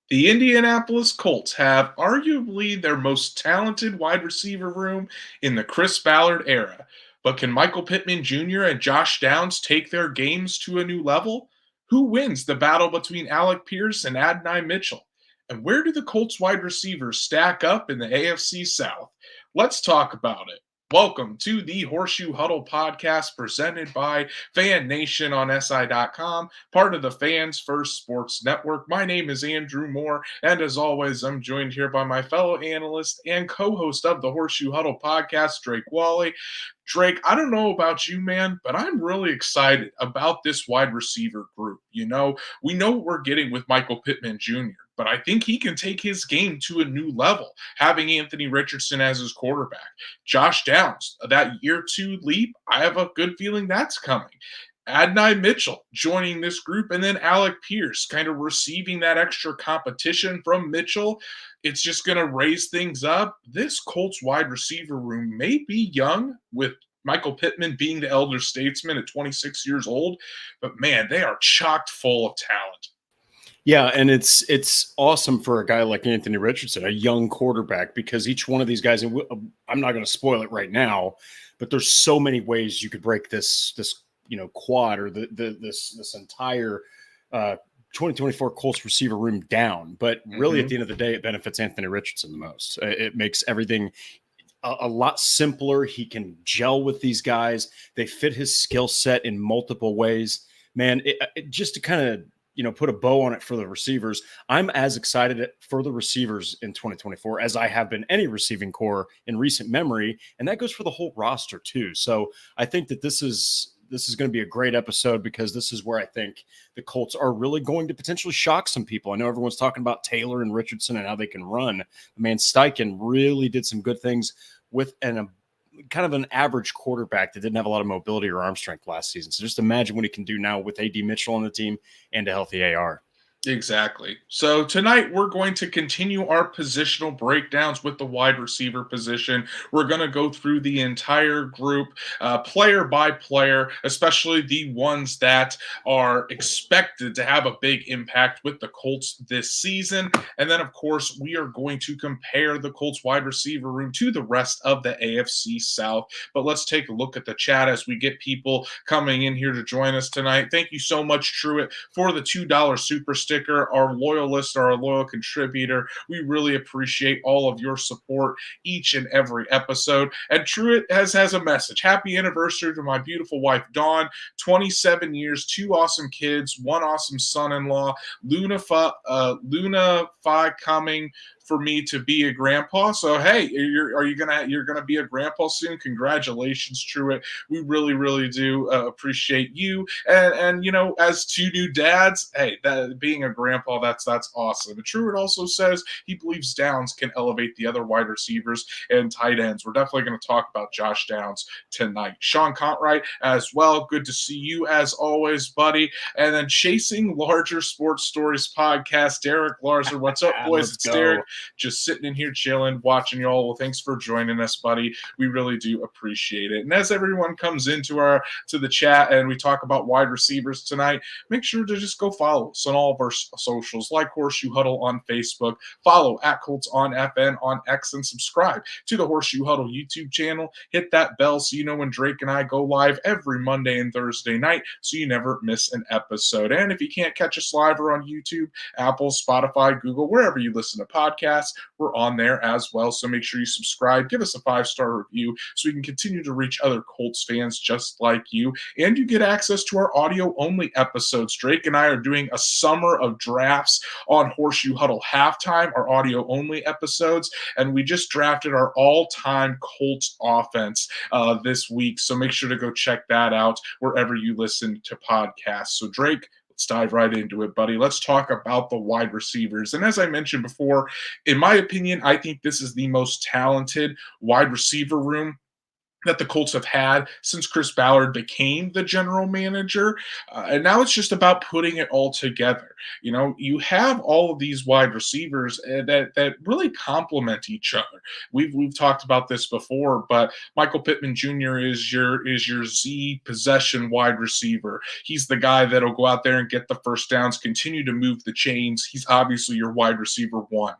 The Indianapolis Colts have arguably their most talented wide receiver room in the Chris Ballard era. But can Michael Pittman Jr. and Josh Downs take their games to a new level? Who wins the battle between Alec Pierce and Adonai Mitchell? And where do the Colts wide receivers stack up in the AFC South? Let's talk about it. Welcome to the Horseshoe Huddle Podcast presented by Fan Nation on SI.com, part of the Fans First Sports Network. My name is Andrew Moore, and as always, I'm joined here by my fellow analyst and co-host of the Horseshoe Huddle Podcast, Drake Wally. Drake, I don't know about you, man, but I'm really excited about this wide receiver group. We know what we're getting with Michael Pittman Jr., but I think he can take his game to a new level, having Anthony Richardson as his quarterback. Josh Downs, that year two leap, I have a good feeling that's coming. Adonai Mitchell joining this group, and then Alec Pierce kind of receiving that extra competition from Mitchell. It's just going to raise things up. This Colts wide receiver room may be young, with Michael Pittman being the elder statesman at 26 years old, but man, they are chocked full of talent. Yeah, and it's awesome for a guy like Anthony Richardson, a young quarterback, because each one of these guys, and I'm not going to spoil it right now, but there's so many ways you could break this quad or this entire 2024 Colts receiver room down. But really, at the end of the day, it benefits Anthony Richardson the most. It makes everything a lot simpler. He can gel with these guys. They fit his skill set in multiple ways. Man, just to kind of put a bow on it for the receivers, I'm as excited for the receivers in 2024 as I have been any receiving core in recent memory, and that goes for the whole roster too. So I think that this is going to be a great episode, because this is where I think the Colts are really going to potentially shock some people. I know everyone's talking about Taylor and Richardson and how they can run. Man, Steichen really did some good things with kind of an average quarterback that didn't have a lot of mobility or arm strength last season. So just imagine what he can do now with A.D. Mitchell on the team and a healthy AR. Exactly. So tonight we're going to continue our positional breakdowns with the wide receiver position. We're going to go through the entire group, player by player, especially the ones that are expected to have a big impact with the Colts this season. And then, of course, we are going to compare the Colts wide receiver room to the rest of the AFC South. But let's take a look at the chat as we get people coming in here to join us tonight. Thank you so much, Truitt, for the $2 super sticker, our loyal listener, our loyal contributor. We really appreciate all of your support each and every episode. And Truitt has a message. Happy anniversary to my beautiful wife, Dawn. 27 years, 2 awesome kids, 1 awesome son-in-law. Luna Phi coming for me to be a grandpa. So hey, you're gonna be a grandpa soon. Congratulations, Truitt. We really, really do appreciate you. And as 2 new dads, hey, that being a grandpa, that's awesome. And Truitt also says he believes Downs can elevate the other wide receivers and tight ends. We're definitely going to talk about Josh Downs tonight. Sean Contright as well. Good to see you as always, buddy. And then Chasing Larger Sports Stories podcast, Derek Larson. What's up, boys? It's Derek. Just sitting in here chilling, watching y'all. Well, thanks for joining us, buddy. We really do appreciate it. And as everyone comes into the chat and we talk about wide receivers tonight, make sure to just go follow us on all of our socials, like Horseshoe Huddle on Facebook, follow at Colts on FN on X, and subscribe to the Horseshoe Huddle YouTube channel. Hit that bell so you know when Drake and I go live every Monday and Thursday night, so you never miss an episode. And if you can't catch us live or on YouTube, Apple, Spotify, Google, wherever you listen to podcasts, we're on there as well. So make sure you subscribe, give us a 5-star review so we can continue to reach other Colts fans just like you. And you get access to our audio-only episodes. Drake and I are doing a summer of drafts on Horseshoe Huddle Halftime, our audio-only episodes. And we just drafted our all-time Colts offense this week. So make sure to go check that out wherever you listen to podcasts. So Drake, let's dive right into it, buddy. Let's talk about the wide receivers. And as I mentioned before, in my opinion, I think this is the most talented wide receiver room that the Colts have had since Chris Ballard became the general manager. And now it's just about putting it all together. You have all of these wide receivers that really complement each other. We've talked about this before, but Michael Pittman Jr. is your Z possession wide receiver. He's the guy that'll go out there and get the first downs, continue to move the chains. He's obviously your wide receiver one,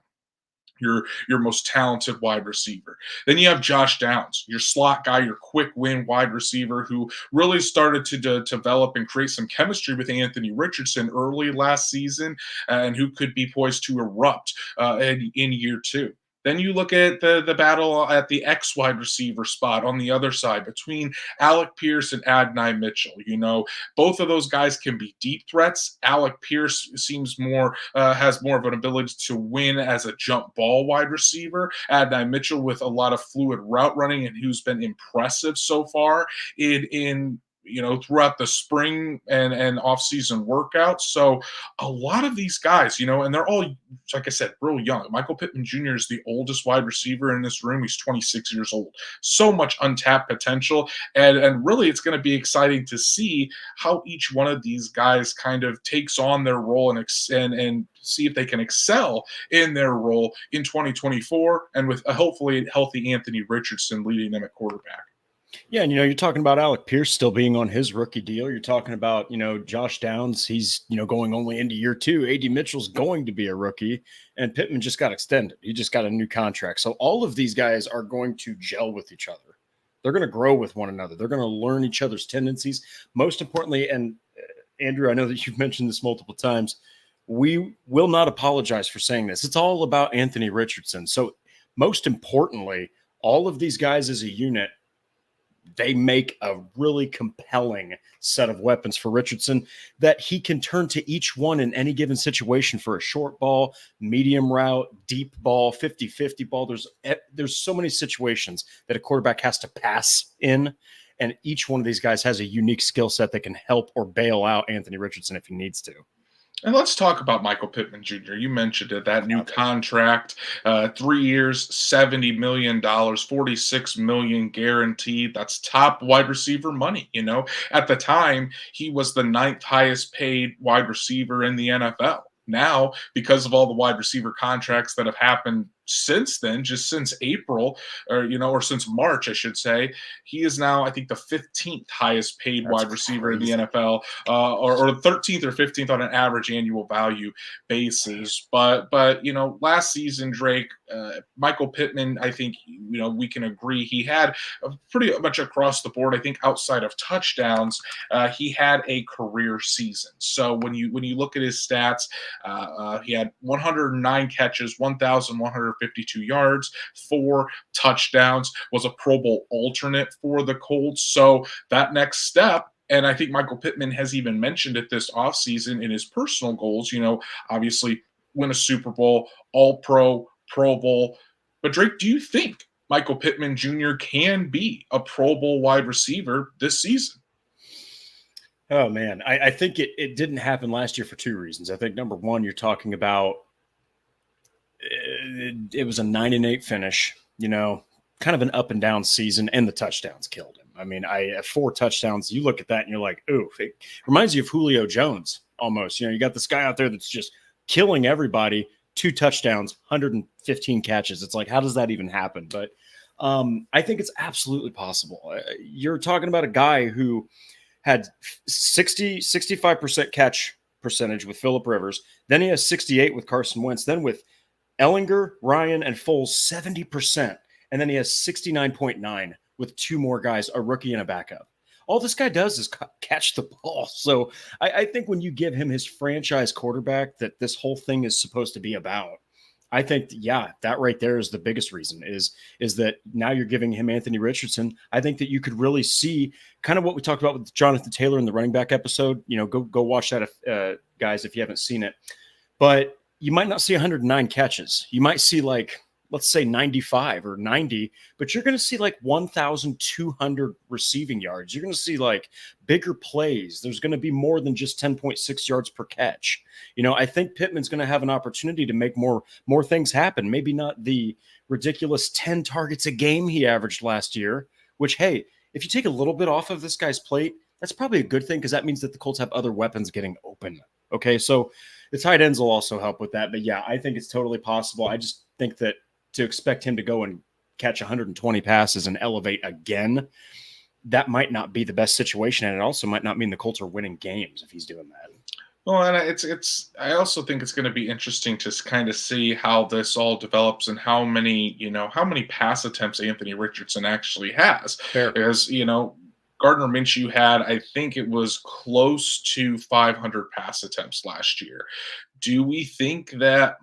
your most talented wide receiver. Then you have Josh Downs, your slot guy, your quick win wide receiver, who really started to develop and create some chemistry with Anthony Richardson early last season, and who could be poised to erupt in year two. Then you look at the battle at the X wide receiver spot on the other side between Alec Pierce and Adonai Mitchell. Both of those guys can be deep threats. Alec Pierce has more of an ability to win as a jump ball wide receiver. Adonai Mitchell with a lot of fluid route running, and who's been impressive so far in throughout the spring and off-season workouts. So a lot of these guys, and they're all, like I said, real young. Michael Pittman Jr. is the oldest wide receiver in this room. He's 26 years old. So much untapped potential. And really, it's going to be exciting to see how each one of these guys kind of takes on their role and see if they can excel in their role in 2024, and with a hopefully healthy Anthony Richardson leading them at quarterback. Yeah, and you're talking about Alec Pierce still being on his rookie deal. You're talking about, Josh Downs, he's, going only into year two. A.D. Mitchell's going to be a rookie, and Pittman just got extended. He just got a new contract. So all of these guys are going to gel with each other. They're going to grow with one another. They're going to learn each other's tendencies. Most importantly, and Andrew, I know that you've mentioned this multiple times, we will not apologize for saying this. It's all about Anthony Richardson. So most importantly, all of these guys as a unit, they make a really compelling set of weapons for Richardson that he can turn to each one in any given situation for a short ball, medium route, deep ball, 50-50 ball. There's so many situations that a quarterback has to pass in, and each one of these guys has a unique skill set that can help or bail out Anthony Richardson if he needs to. And let's talk about Michael Pittman Jr. You mentioned it, that new contract, 3 years, $70 million, $46 million guaranteed. That's top wide receiver money. At the time, he was the 9th highest paid wide receiver in the NFL. Now, because of all the wide receiver contracts that have happened since then, just since April, or since March, I should say, he is now, I think, the 15th highest paid wide receiver in the NFL, or 13th or 15th on an average annual value basis. But last season, Drake, Michael Pittman, I think, we can agree he had pretty much across the board. I think outside of touchdowns, he had a career season. So when you look at his stats, he had 109 catches, 1,152 yards, 4 touchdowns, was a Pro Bowl alternate for the Colts. So that next step, and I think Michael Pittman has even mentioned it this offseason in his personal goals, obviously win a Super Bowl, All-Pro, Pro Bowl. But Drake, do you think Michael Pittman Jr. can be a Pro Bowl wide receiver this season? Oh, man. I think it didn't happen last year for 2 reasons. I think, number one, you're talking about it was a 9-8 finish, kind of an up and down season, and the touchdowns killed him. I mean, I have 4 touchdowns. You look at that and you're like, ooh, it reminds you of Julio Jones almost. You got this guy out there that's just killing everybody, 2 touchdowns, 115 catches. It's like, how does that even happen? But I think it's absolutely possible. You're talking about a guy who had 65% catch percentage with Phillip Rivers. Then he has 68 with Carson Wentz. Then with Ellinger, Ryan, and Foles, 70%. And then he has 69.9 with 2 more guys, a rookie and a backup. All this guy does is catch the ball. So I think when you give him his franchise quarterback that this whole thing is supposed to be about, I think, that right there is the biggest reason is that now you're giving him Anthony Richardson. I think that you could really see kind of what we talked about with Jonathan Taylor in the running back episode. Go watch that, guys, if you haven't seen it. But you might not see 109 catches. You might see let's say 95 or 90, but you're going to see 1,200 receiving yards. You're going to see bigger plays. There's going to be more than just 10.6 yards per catch. I think Pittman's going to have an opportunity to make more things happen. Maybe not the ridiculous 10 targets a game he averaged last year, which, hey, if you take a little bit off of this guy's plate, that's probably a good thing because that means that the Colts have other weapons getting open. Okay, so the tight ends will also help with that. But yeah, I think it's totally possible. I just think that to expect him to go and catch 120 passes and elevate again, that might not be the best situation. And it also might not mean the Colts are winning games if he's doing that. Well, and it's. I also think it's going to be interesting to kind of see how this all develops and how many pass attempts Anthony Richardson actually has. Fair. Because Gardner Minshew had, I think it was close to 500 pass attempts last year. Do we think that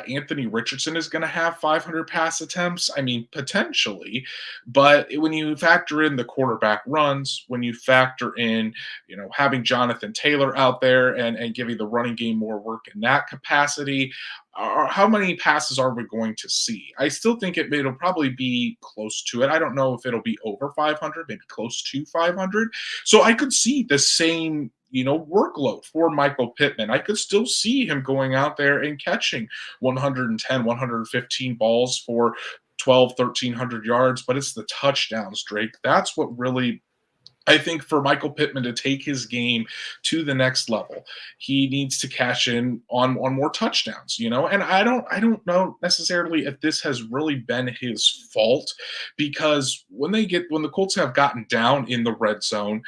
Anthony Richardson is going to have 500 pass attempts? I mean, potentially, but when you factor in the quarterback runs, when you factor in, having Jonathan Taylor out there and giving the running game more work in that capacity, how many passes are we going to see? I still think it'll probably be close to it. I don't know if it'll be over 500, maybe close to 500. So I could see the same workload for Michael Pittman. I could still see him going out there and catching 110, 115 balls for 1,300 yards, but it's the touchdowns, Drake. That's what really, I think, for Michael Pittman to take his game to the next level, he needs to cash in on more touchdowns, And I don't know necessarily if this has really been his fault, because when the Colts have gotten down in the red zone,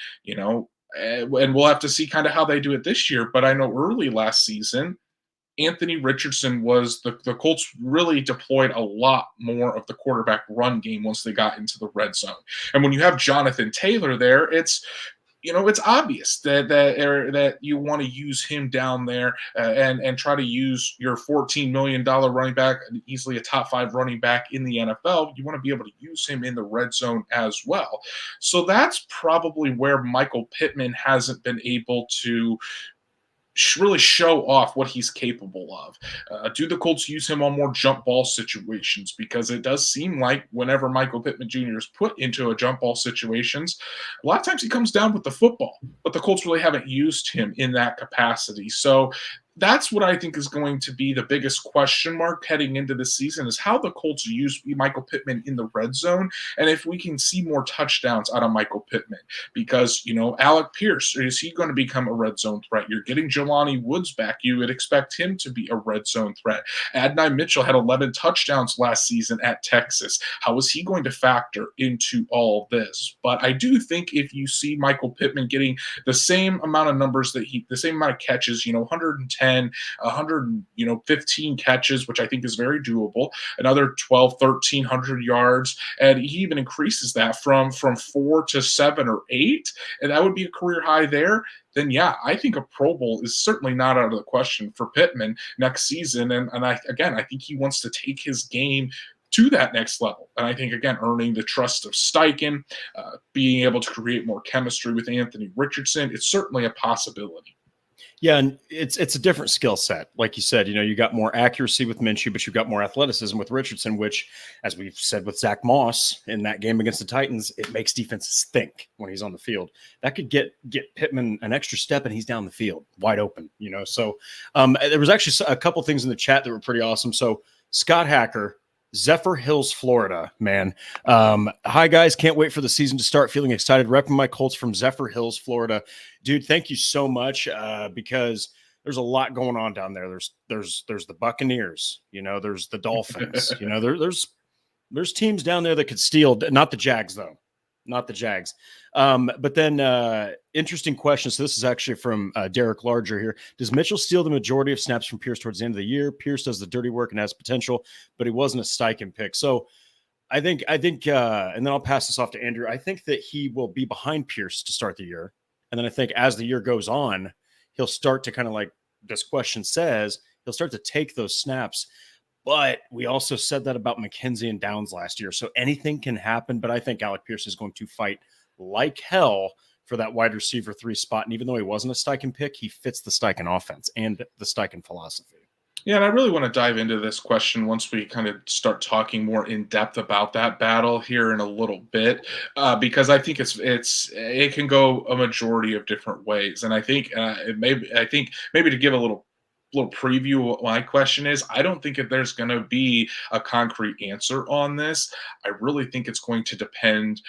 and we'll have to see kind of how they do it this year. But I know early last season, Anthony Richardson was the Colts really deployed a lot more of the quarterback run game once they got into the red zone. And when you have Jonathan Taylor there, it's obvious that you want to use him down there and try to use your $14 million running back, easily a top 5 running back in the NFL. You want to be able to use him in the red zone as well. So that's probably where Michael Pittman hasn't been able to really show off what he's capable of. Do the Colts use him on more jump ball situations? Because it does seem like whenever Michael Pittman Jr. is put into a jump ball situations, a lot of times he comes down with the football, but the Colts really haven't used him in that capacity. So that's what I think is going to be the biggest question mark heading into the season, is how the Colts use Michael Pittman in the red zone, and if we can see more touchdowns out of Michael Pittman. Because, Alec Pierce, is he going to become a red zone threat? You're getting Jelani Woods back. You would expect him to be a red zone threat. Adonai Mitchell had 11 touchdowns last season at Texas. How is he going to factor into all this? But I do think if you see Michael Pittman getting the same amount of numbers the same amount of catches, 110, 115 catches, which I think is very doable, another 1,300 yards, and he even increases that from 4 to 7 or 8, and that would be a career high there. Then yeah, I think a Pro Bowl is certainly not out of the question for Pittman next season. And I think he wants to take his game to that next level. And I think, again, earning the trust of Steichen, being able to create more chemistry with Anthony Richardson, it's certainly a possibility. Yeah, and it's a different skill set. Like you said, you got more accuracy with Minshew, but you've got more athleticism with Richardson, which, as we've said with Zach Moss in that game against the Titans, it makes defenses think when he's on the field. That could get Pittman an extra step, and he's down the field, wide open, So there was actually a couple things in the chat that were pretty awesome. So Scott Hacker, Zephyr Hills, Florida, man. Hi, guys. Can't wait for the season to start. Feeling excited. Repping my Colts from Zephyr Hills, Florida. Dude, thank you so much, because there's a lot going on down there. There's the Buccaneers. There's the Dolphins. There's teams down there that could steal. Not the Jags, though. Not the Jags. But then interesting question. So this is actually from Derek Larger here. Does Mitchell steal the majority of snaps from Pierce towards the end of the year? Pierce does the dirty work and has potential, but he wasn't a Steichen pick. So I think, and then I'll pass this off to Andrew. I think that he will be behind Pierce to start the year. And then I think as the year goes on, he'll start to kind of, like this question says, he'll start to take those snaps. But we also said that about McKenzie and Downs last year. So anything can happen. But I think Alec Pierce is going to fight like hell for that wide receiver 3 spot. And even though he wasn't a Steichen pick, he fits the Steichen offense and the Steichen philosophy. Yeah, and I really want to dive into this question once we kind of start talking more in depth about that battle here in a little bit, because I think it can go a majority of different ways. And I think maybe to give a little little preview of what my question is. I don't think that there's going to be a concrete answer on this. I really think it's going to depend,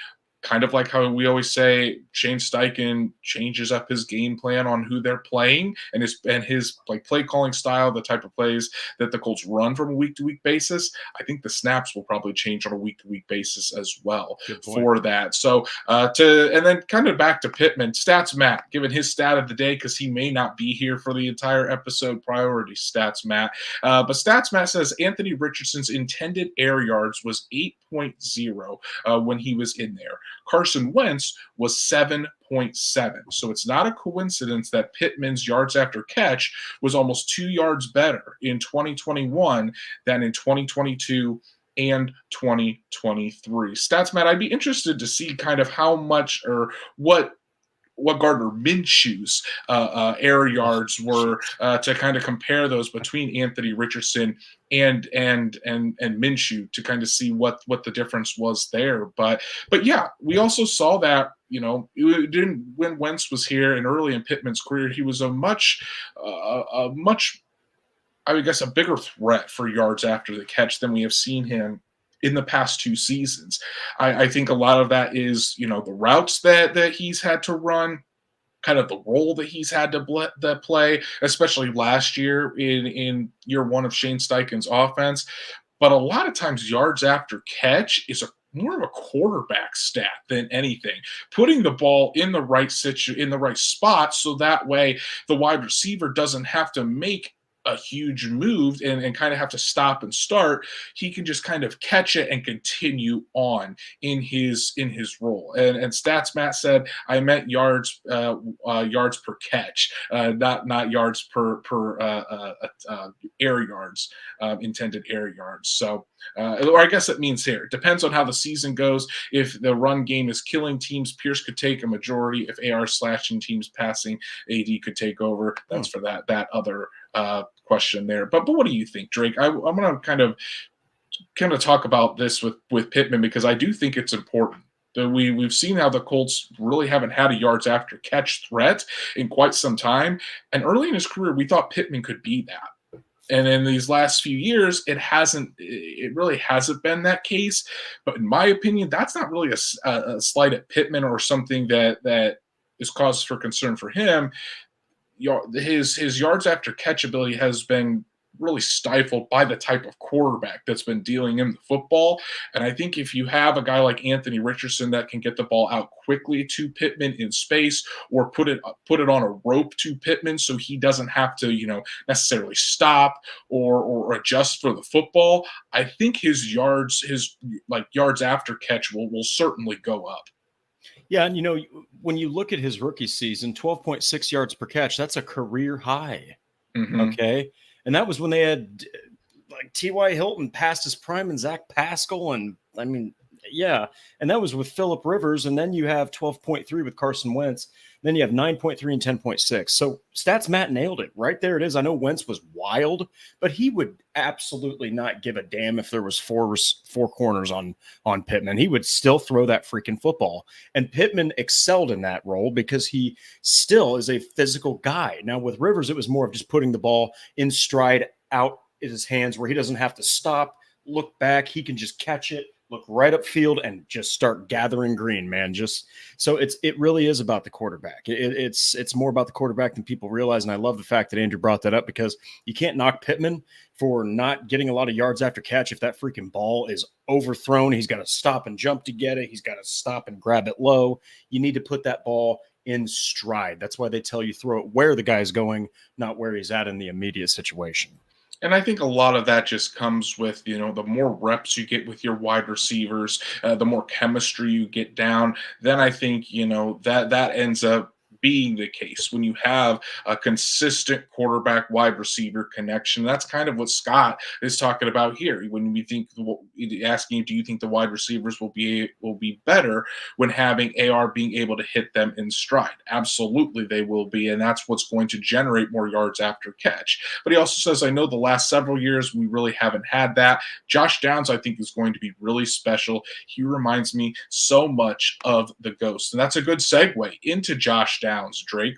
kind of like how we always say Shane Steichen changes up his game plan on who they're playing and his like play calling style, the type of plays that the Colts run from a week to week basis. I think the snaps will probably change on a week to week basis as well for that. So and then kind of back to Pittman, stats Matt, given his stat of the day, because he may not be here for the entire episode. Priority stats Matt, but stats Matt says Anthony Richardson's intended air yards was 8.0 when he was in there. Carson Wentz was 7.7. So it's not a coincidence that Pittman's yards after catch was almost 2 yards better in 2021 than in 2022 and 2023. Stats, Matt, I'd be interested to see kind of how much or what Gardner Minshew's air yards were to kind of compare those between Anthony Richardson and Minshew to kind of see what the difference was there. But yeah, we also saw that, it didn't when Wentz was here and early in Pittman's career, he was a much I would guess a bigger threat for yards after the catch than we have seen him in the past 2 seasons. I think a lot of that is, the routes that he's had to run, kind of the role that he's had to play, especially last year in year 1 of Shane Steichen's offense. But a lot of times yards after catch is more of a quarterback stat than anything. Putting the ball in the right in the right spot, so that way the wide receiver doesn't have to make a huge move and kind of have to stop and start. He can just kind of catch it and continue on in his role. And stats Matt said I meant yards per catch, not yards per air yards, intended air yards. So or I guess it means here. It depends on how the season goes. If the run game is killing teams, Pierce could take a majority. If AR slashing teams passing, AD could take over. That's for that other question there. But what do you think, Drake? I'm going to kind of talk about this with Pittman, because I do think it's important. We've seen how the Colts really haven't had a yards after catch threat in quite some time. And early in his career, we thought Pittman could be that. And in these last few years, it really hasn't been that case. But in my opinion, that's not really a slight at Pittman or something that is cause for concern for him. His yards after catch ability has been really stifled by the type of quarterback that's been dealing him the football. And I think if you have a guy like Anthony Richardson that can get the ball out quickly to Pittman in space, or put it on a rope to Pittman so he doesn't have to, necessarily stop or adjust for the football, I think his yards after catch will certainly go up. Yeah, and when you look at his rookie season, 12.6 yards per catch, that's a career high. Mm-hmm. Okay. And that was when they had like T.Y. Hilton past his prime and Zach Pascal. And I mean, yeah. And that was with Phillip Rivers. And then you have 12.3 with Carson Wentz. Then you have 9.3 and 10.6. So stats Matt nailed it. Right there it is. I know Wentz was wild, but he would absolutely not give a damn if there was four corners on Pittman. He would still throw that freaking football. And Pittman excelled in that role because he still is a physical guy. Now with Rivers, it was more of just putting the ball in stride out in his hands where he doesn't have to stop, look back. He can just catch it, look right upfield, and just start gathering green, man. So it really is about the quarterback. It's more about the quarterback than people realize. And I love the fact that Andrew brought that up, because you can't knock Pittman for not getting a lot of yards after catch. If that freaking ball is overthrown, he's got to stop and jump to get it. He's got to stop and grab it low. You need to put that ball in stride. That's why they tell you throw it where the guy's going, not where he's at in the immediate situation. And I think a lot of that just comes with, the more reps you get with your wide receivers, the more chemistry you get down, then I think, that ends up being the case when you have a consistent quarterback wide receiver connection. That's kind of what Scott is talking about here. When we think, asking, do you think the wide receivers will be better when having AR being able to hit them in stride? Absolutely, they will be, and that's what's going to generate more yards after catch. But he also says, I know the last several years we really haven't had that. Josh Downs, I think, is going to be really special. He reminds me so much of the Ghost, and that's a good segue into Josh Downs, Drake.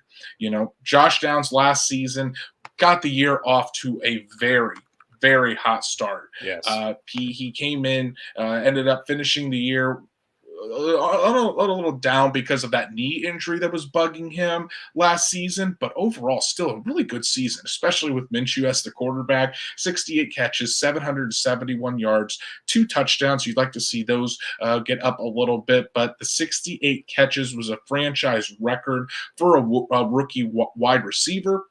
Josh Downs last season got the year off to a very, very hot start. Yes. He came in, ended up finishing the year a little down because of that knee injury that was bugging him last season, but overall, still a really good season, especially with Minshew as the quarterback. 68 catches, 771 yards, 2 touchdowns. You'd like to see those get up a little bit, but the 68 catches was a franchise record for a rookie wide receiver.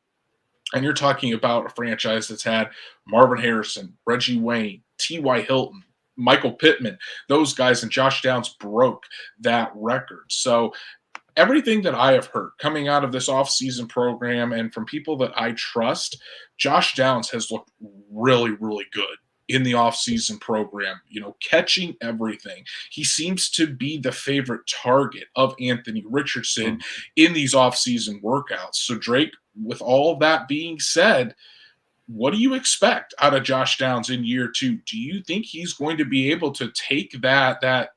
And you're talking about a franchise that's had Marvin Harrison, Reggie Wayne, T.Y. Hilton, Michael Pittman, those guys, and Josh Downs broke that record. So everything that I have heard coming out of this offseason program and from people that I trust, Josh Downs has looked really, really good in the offseason program, catching everything. He seems to be the favorite target of Anthony Richardson in these offseason workouts. So, Drake, with all of that being said, what do you expect out of Josh Downs in year 2? Do you think he's going to be able to take that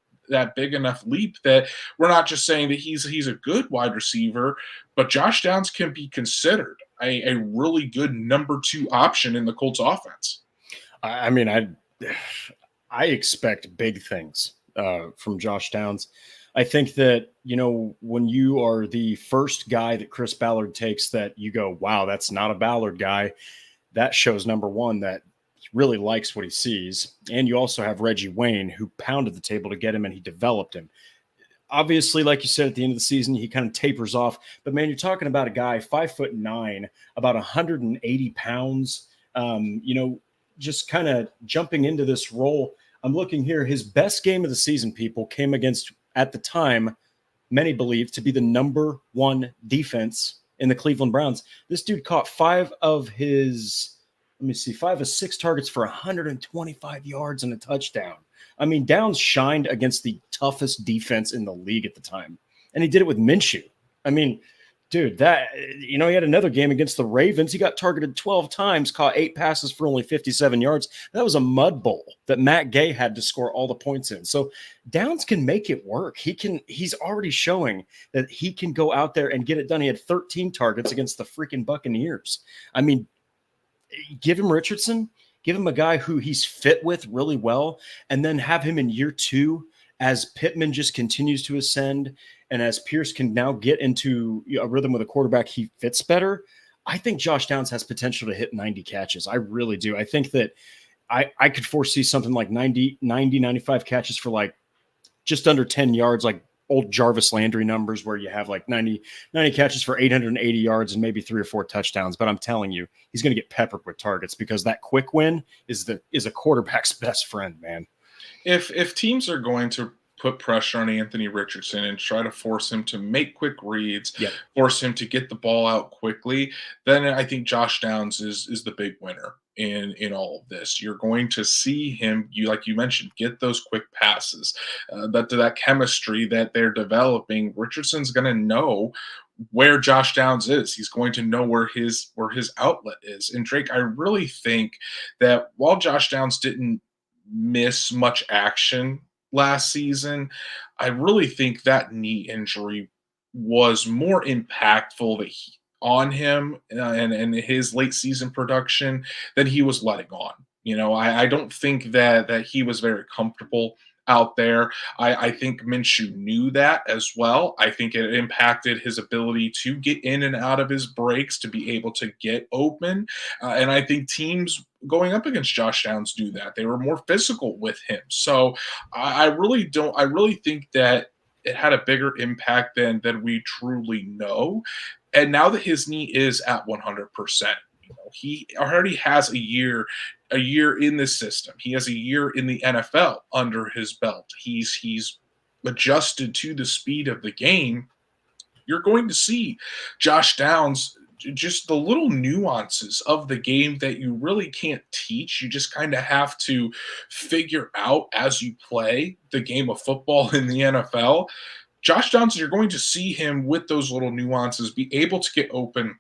big enough leap that we're not just saying that he's a good wide receiver, but Josh Downs can be considered a really good number 2 option in the Colts offense? I mean, I expect big things from Josh Downs. I think that, when you are the first guy that Chris Ballard takes that you go, wow, that's not a Ballard guy, that shows, number one, that he really likes what he sees. And you also have Reggie Wayne, who pounded the table to get him, and he developed him. Obviously, like you said, at the end of the season, he kind of tapers off. But, man, you're talking about a guy 5'9", about 180 pounds, just kind of jumping into this role. I'm looking here. His best game of the season, people, came against, at the time, many believe to be the number 1 defense in the Cleveland Browns. This dude caught 5 of 6 targets for 125 yards and a touchdown. I mean, Downs shined against the toughest defense in the league at the time. And he did it with Minshew. I mean, dude, he had another game against the Ravens. He got targeted 12 times, caught 8 passes for only 57 yards. That was a mud bowl that Matt Gay had to score all the points in. So Downs can make it work. He's already showing that he can go out there and get it done. He had 13 targets against the freaking Buccaneers. I mean, give him Richardson, give him a guy who he's fit with really well, and then have him in year 2 as Pittman just continues to ascend and as Pierce can now get into a rhythm with a quarterback he fits better. I think Josh Downs has potential to hit 90 catches. I really do. I think that I could foresee something like 95 catches for like just under 10 yards, like old Jarvis Landry numbers where you have like 90 catches for 880 yards and maybe 3 or 4 touchdowns. But I'm telling you, he's going to get peppered with targets because that quick win is a quarterback's best friend, man. If teams are going to put pressure on Anthony Richardson and try to force him to make quick reads, force him to get the ball out quickly, then I think Josh Downs is the big winner in all of this. You're going to see him, like you mentioned, get those quick passes, that chemistry that they're developing. Richardson's going to know where Josh Downs is. He's going to know where his outlet is. And Drake, I really think that while Josh Downs didn't miss much action last season, I really think that knee injury was more impactful on him and his late season production than he was letting on. I don't think that he was very comfortable out there. I think Minshew knew that as well. I think it impacted his ability to get in and out of his breaks, to be able to get open. And I think teams going up against Josh Downs do that. They were more physical with him. So I really think that it had a bigger impact than we truly know. And now that his knee is at 100%, he already has a year in this system. He has a year in the NFL under his belt. He's adjusted to the speed of the game. You're going to see Josh Downs, just the little nuances of the game that you really can't teach. You just kind of have to figure out as you play the game of football in the NFL. Josh Downs, you're going to see him with those little nuances be able to get open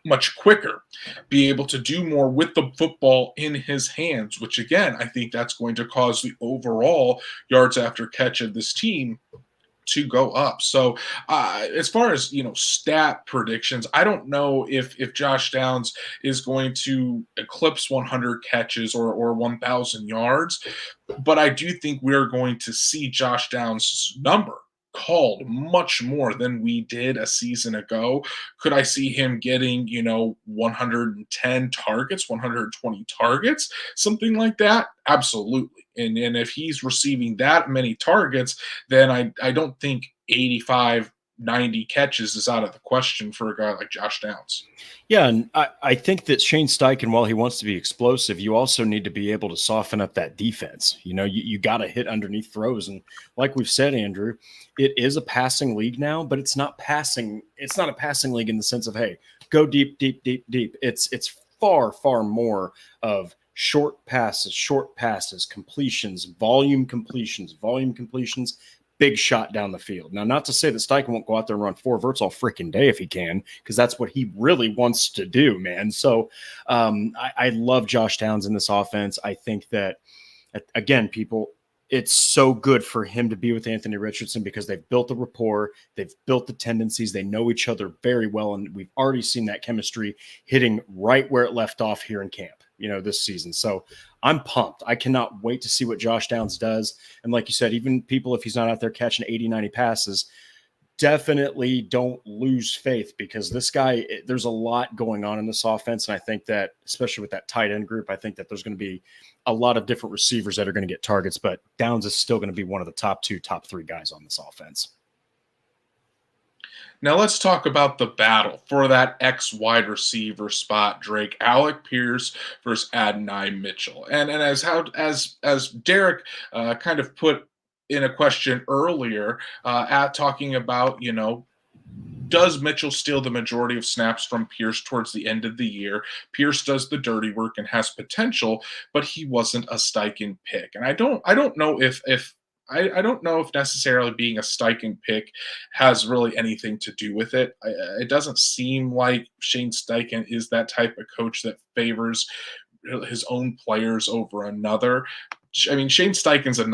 much quicker, be able to do more with the football in his hands, which again, I think that's going to cause the overall yards after catch of this team to go up. So as far as stat predictions, I don't know if Josh Downs is going to eclipse 100 catches or 1,000 yards, but I do think we're going to see Josh Downs' number called much more than we did a season ago. Could I see him getting 110 targets, 120 targets, something like that? Absolutely. And if he's receiving that many targets, then I don't think 85, 90 catches is out of the question for a guy like Josh Downs. Yeah, and I think that Shane Steichen, while he wants to be explosive, you also need to be able to soften up that defense. You got to hit underneath throws. And like we've said, Andrew, it is a passing league now, but it's not passing. It's not a passing league in the sense of, hey, go deep, deep, deep, deep. It's far, far more of short passes, completions, volume completions, big shot down the field. Now, not to say that Steichen won't go out there and run 4 verts all freaking day if he can, because that's what he really wants to do, man. So I love Josh Downs in this offense. I think that, again, it's so good for him to be with Anthony Richardson because they've built the rapport, they've built the tendencies, they know each other very well, and we've already seen that chemistry hitting right where it left off here in camp, this season. So I'm pumped. I cannot wait to see what Josh Downs does. And like you said, even people, if he's not out there catching 80, 90 passes, definitely don't lose faith because this guy, there's a lot going on in this offense. And I think that, especially with that tight end group, I think that there's going to be a lot of different receivers that are going to get targets, but Downs is still going to be one of the top 2, top 3 guys on this offense. Now let's talk about the battle for that X wide receiver spot, Drake. Alec Pierce versus Adonai Mitchell. And as Derek kind of put in a question earlier at talking about, does Mitchell steal the majority of snaps from Pierce towards the end of the year? Pierce does the dirty work and has potential, but he wasn't a Steichen pick. And I don't know if I don't know if necessarily being a Steichen pick has really anything to do with it. It doesn't seem like Shane Steichen is that type of coach that favors his own players over another. I mean, Shane Steichen's a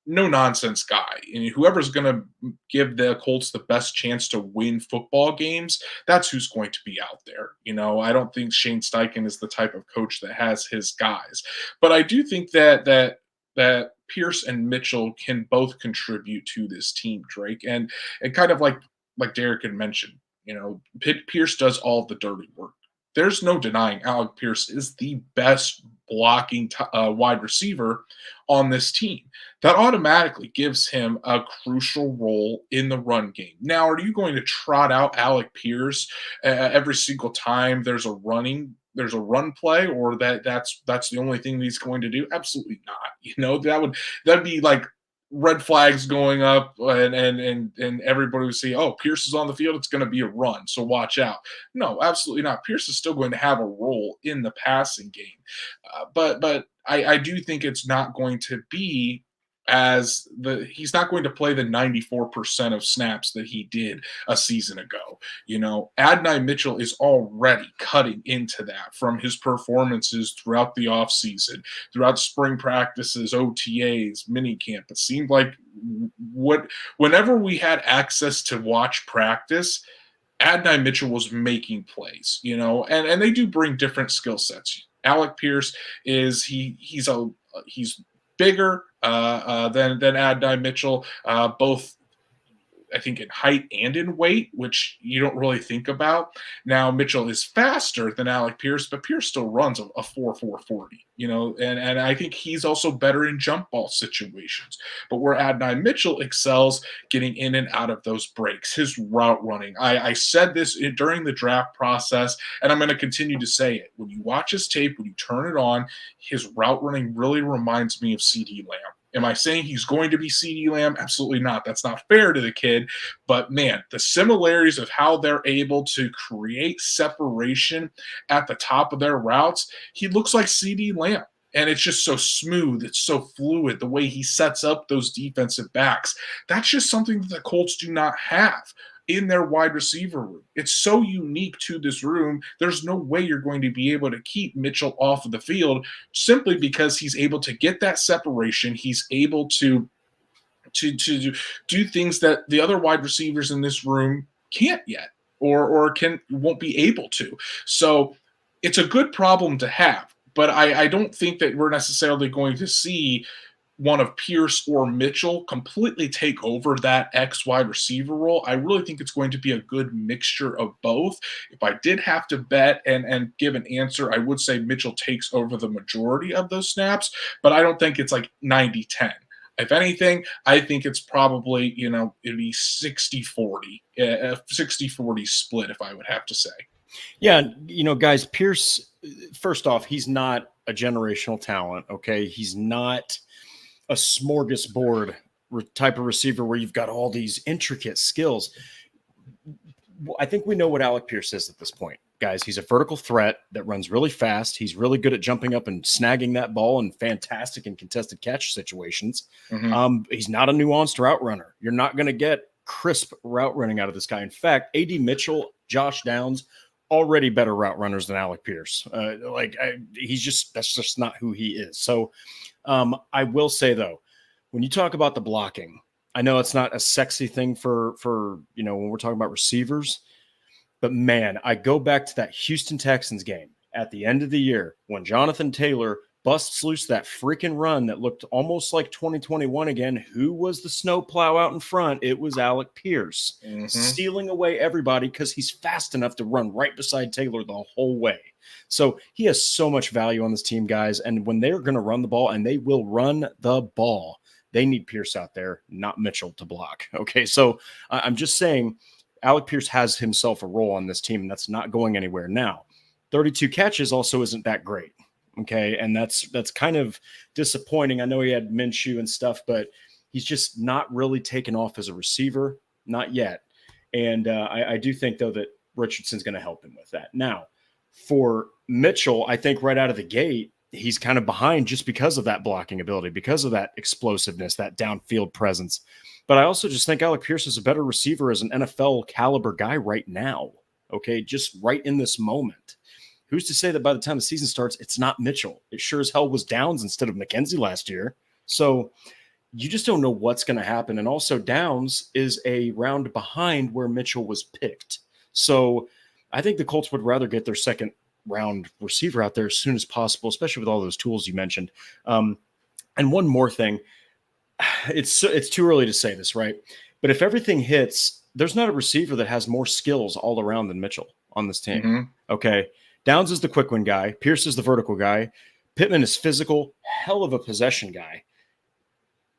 no-nonsense guy. And whoever's going to give the Colts the best chance to win football games, that's who's going to be out there. I don't think Shane Steichen is the type of coach that has his guys. But I do think that Pierce and Mitchell can both contribute to this team, Drake. And kind of like Derek had mentioned, Pierce does all of the dirty work. There's no denying Alec Pierce is the best blocking wide receiver on this team. That automatically gives him a crucial role in the run game. Now, are you going to trot out Alec Pierce every single time there's a run play, or that's the only thing he's going to do? Absolutely not. That'd be like red flags going up, and everybody would say, "Oh, Pierce is on the field. It's going to be a run, so watch out." No, absolutely not. Pierce is still going to have a role in the passing game, but I do think it's not going to be he's not going to play the 94% of snaps that he did a season ago. Adonai Mitchell is already cutting into that from his performances throughout the offseason, throughout spring practices, OTAs, minicamp. It seemed like whenever we had access to watch practice, Adonai Mitchell was making plays, and they do bring different skill sets. Alec Pierce he's bigger than Adonai Mitchell, both I think in height and in weight, which you don't really think about. Now Mitchell is faster than Alec Pierce, but Pierce still runs a 4.40, and I think he's also better in jump ball situations. But where Adonai Mitchell excels getting in and out of those breaks, his route running. I said this during the draft process, and I'm going to continue to say it. When you watch his tape, when you turn it on, his route running really reminds me of CeeDee Lamb. Am I saying he's going to be CeeDee Lamb? Absolutely not. That's not fair to the kid. But, man, the similarities of how they're able to create separation at the top of their routes, he looks like CeeDee Lamb. And it's just so smooth. It's so fluid, the way he sets up those defensive backs. That's just something that the Colts do not have in their wide receiver room. It's so unique to this room. There's no way you're going to be able to keep Mitchell off of the field simply because he's able to get that separation. He's able to to do things that the other wide receivers in this room can't yet, or won't be able to. So it's a good problem to have, but I don't think that we're necessarily going to see one of Pierce or Mitchell completely take over that X wide receiver role. I really think it's going to be a good mixture of both. If I did have to bet and give an answer, I would say Mitchell takes over the majority of those snaps, but I don't think it's like 90-10. If anything, I think it's probably, it'd be 60-40, a 60-40 split, if I would have to say. Yeah, guys, Pierce, first off, he's not a generational talent, okay? He's not a smorgasbord type of receiver where you've got all these intricate skills. I think we know what Alec Pierce is at this point, guys. He's a vertical threat that runs really fast. He's really good at jumping up and snagging that ball and fantastic in contested catch situations. Mm-hmm. He's not a nuanced route runner. You're not going to get crisp route running out of this guy. In fact, A.D. Mitchell, Josh Downs, already better route runners than Alec Pierce. That's just not who he is. So I will say, though, when you talk about the blocking, I know it's not a sexy thing for when we're talking about receivers, but man, I go back to that Houston Texans game at the end of the year when Jonathan Taylor busts loose that freaking run that looked almost like 2021 again. Who was the snowplow out in front? It was Alec Pierce, stealing away everybody because he's fast enough to run right beside Taylor the whole way. So he has so much value on this team, guys. And when they're going to run the ball, and they will run the ball, they need Pierce out there, not Mitchell, to block. Okay, so I'm just saying Alec Pierce has himself a role on this team, and that's not going anywhere now. 32 catches also isn't that great. Okay, and that's kind of disappointing. I know he had Minshew and stuff, but he's just not really taken off as a receiver, not yet. And I do think, though, that Richardson's going to help him with that. Now, for Mitchell, I think right out of the gate, he's kind of behind just because of that blocking ability, because of that explosiveness, that downfield presence. But I also just think Alec Pierce is a better receiver as an NFL caliber guy right now. Okay, just right in this moment. Who's to say that by the time the season starts, it's not Mitchell? It sure as hell was Downs instead of McKenzie last year. So you just don't know what's going to happen. And also Downs is a round behind where Mitchell was picked. So I think the Colts would rather get their second round receiver out there as soon as possible, especially with all those tools you mentioned. And one more thing, it's too early to say this, right? But if everything hits, there's not a receiver that has more skills all around than Mitchell on this team. Mm-hmm. Okay. Downs is the quick one guy. Pierce is the vertical guy. Pittman is physical, hell of a possession guy.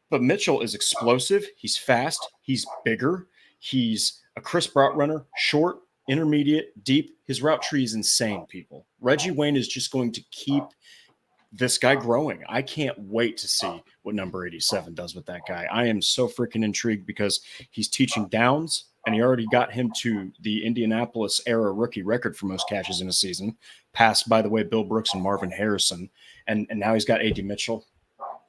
But Mitchell is explosive. He's fast. He's bigger. He's a crisp route runner, short, intermediate, deep. His route tree is insane, people. Reggie Wayne is just going to keep this guy growing. I can't wait to see what number 87 does with that guy. I am so freaking intrigued because he's teaching Downs, and he already got him to the Indianapolis era rookie record for most catches in a season, passed, by the way, Bill Brooks and Marvin Harrison. And now he's got A.D. Mitchell.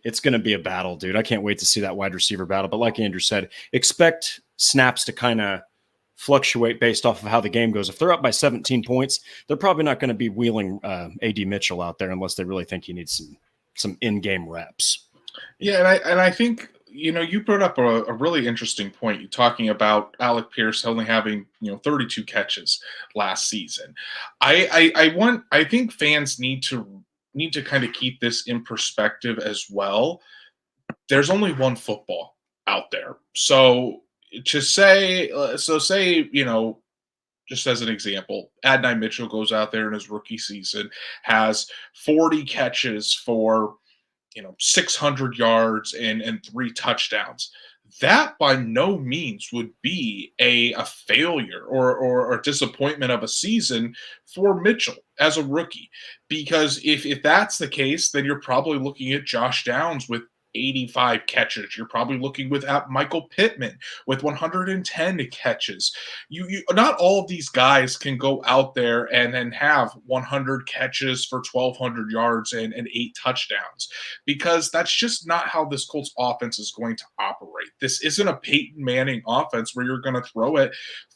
It's going to be a battle, dude. I can't wait to see that wide receiver battle. But like Andrew said, expect snaps to kind of fluctuate based off of how the game goes. If they're up by 17 points, they're probably not going to be wheeling A.D. Mitchell out there unless they really think he needs some in-game reps. Yeah, and I think, you brought up a really interesting point. You're talking about Alec Pierce only having 32 catches last season. I think fans need to kind of keep this in perspective as well. There's only one football out there, so to say, just as an example, Adonai Mitchell goes out there in his rookie season, has 40 catches for 600 yards and 3 touchdowns. That by no means would be a failure or a disappointment of a season for Mitchell as a rookie. Because if that's the case, then you're probably looking at Josh Downs with 85 catches. You're probably looking at Michael Pittman with 110 catches. You not all of these guys can go out there and then have 100 catches for 1,200 yards and 8 touchdowns, because that's just not how this Colts offense is going to operate. This isn't a Peyton Manning offense where you're going to throw it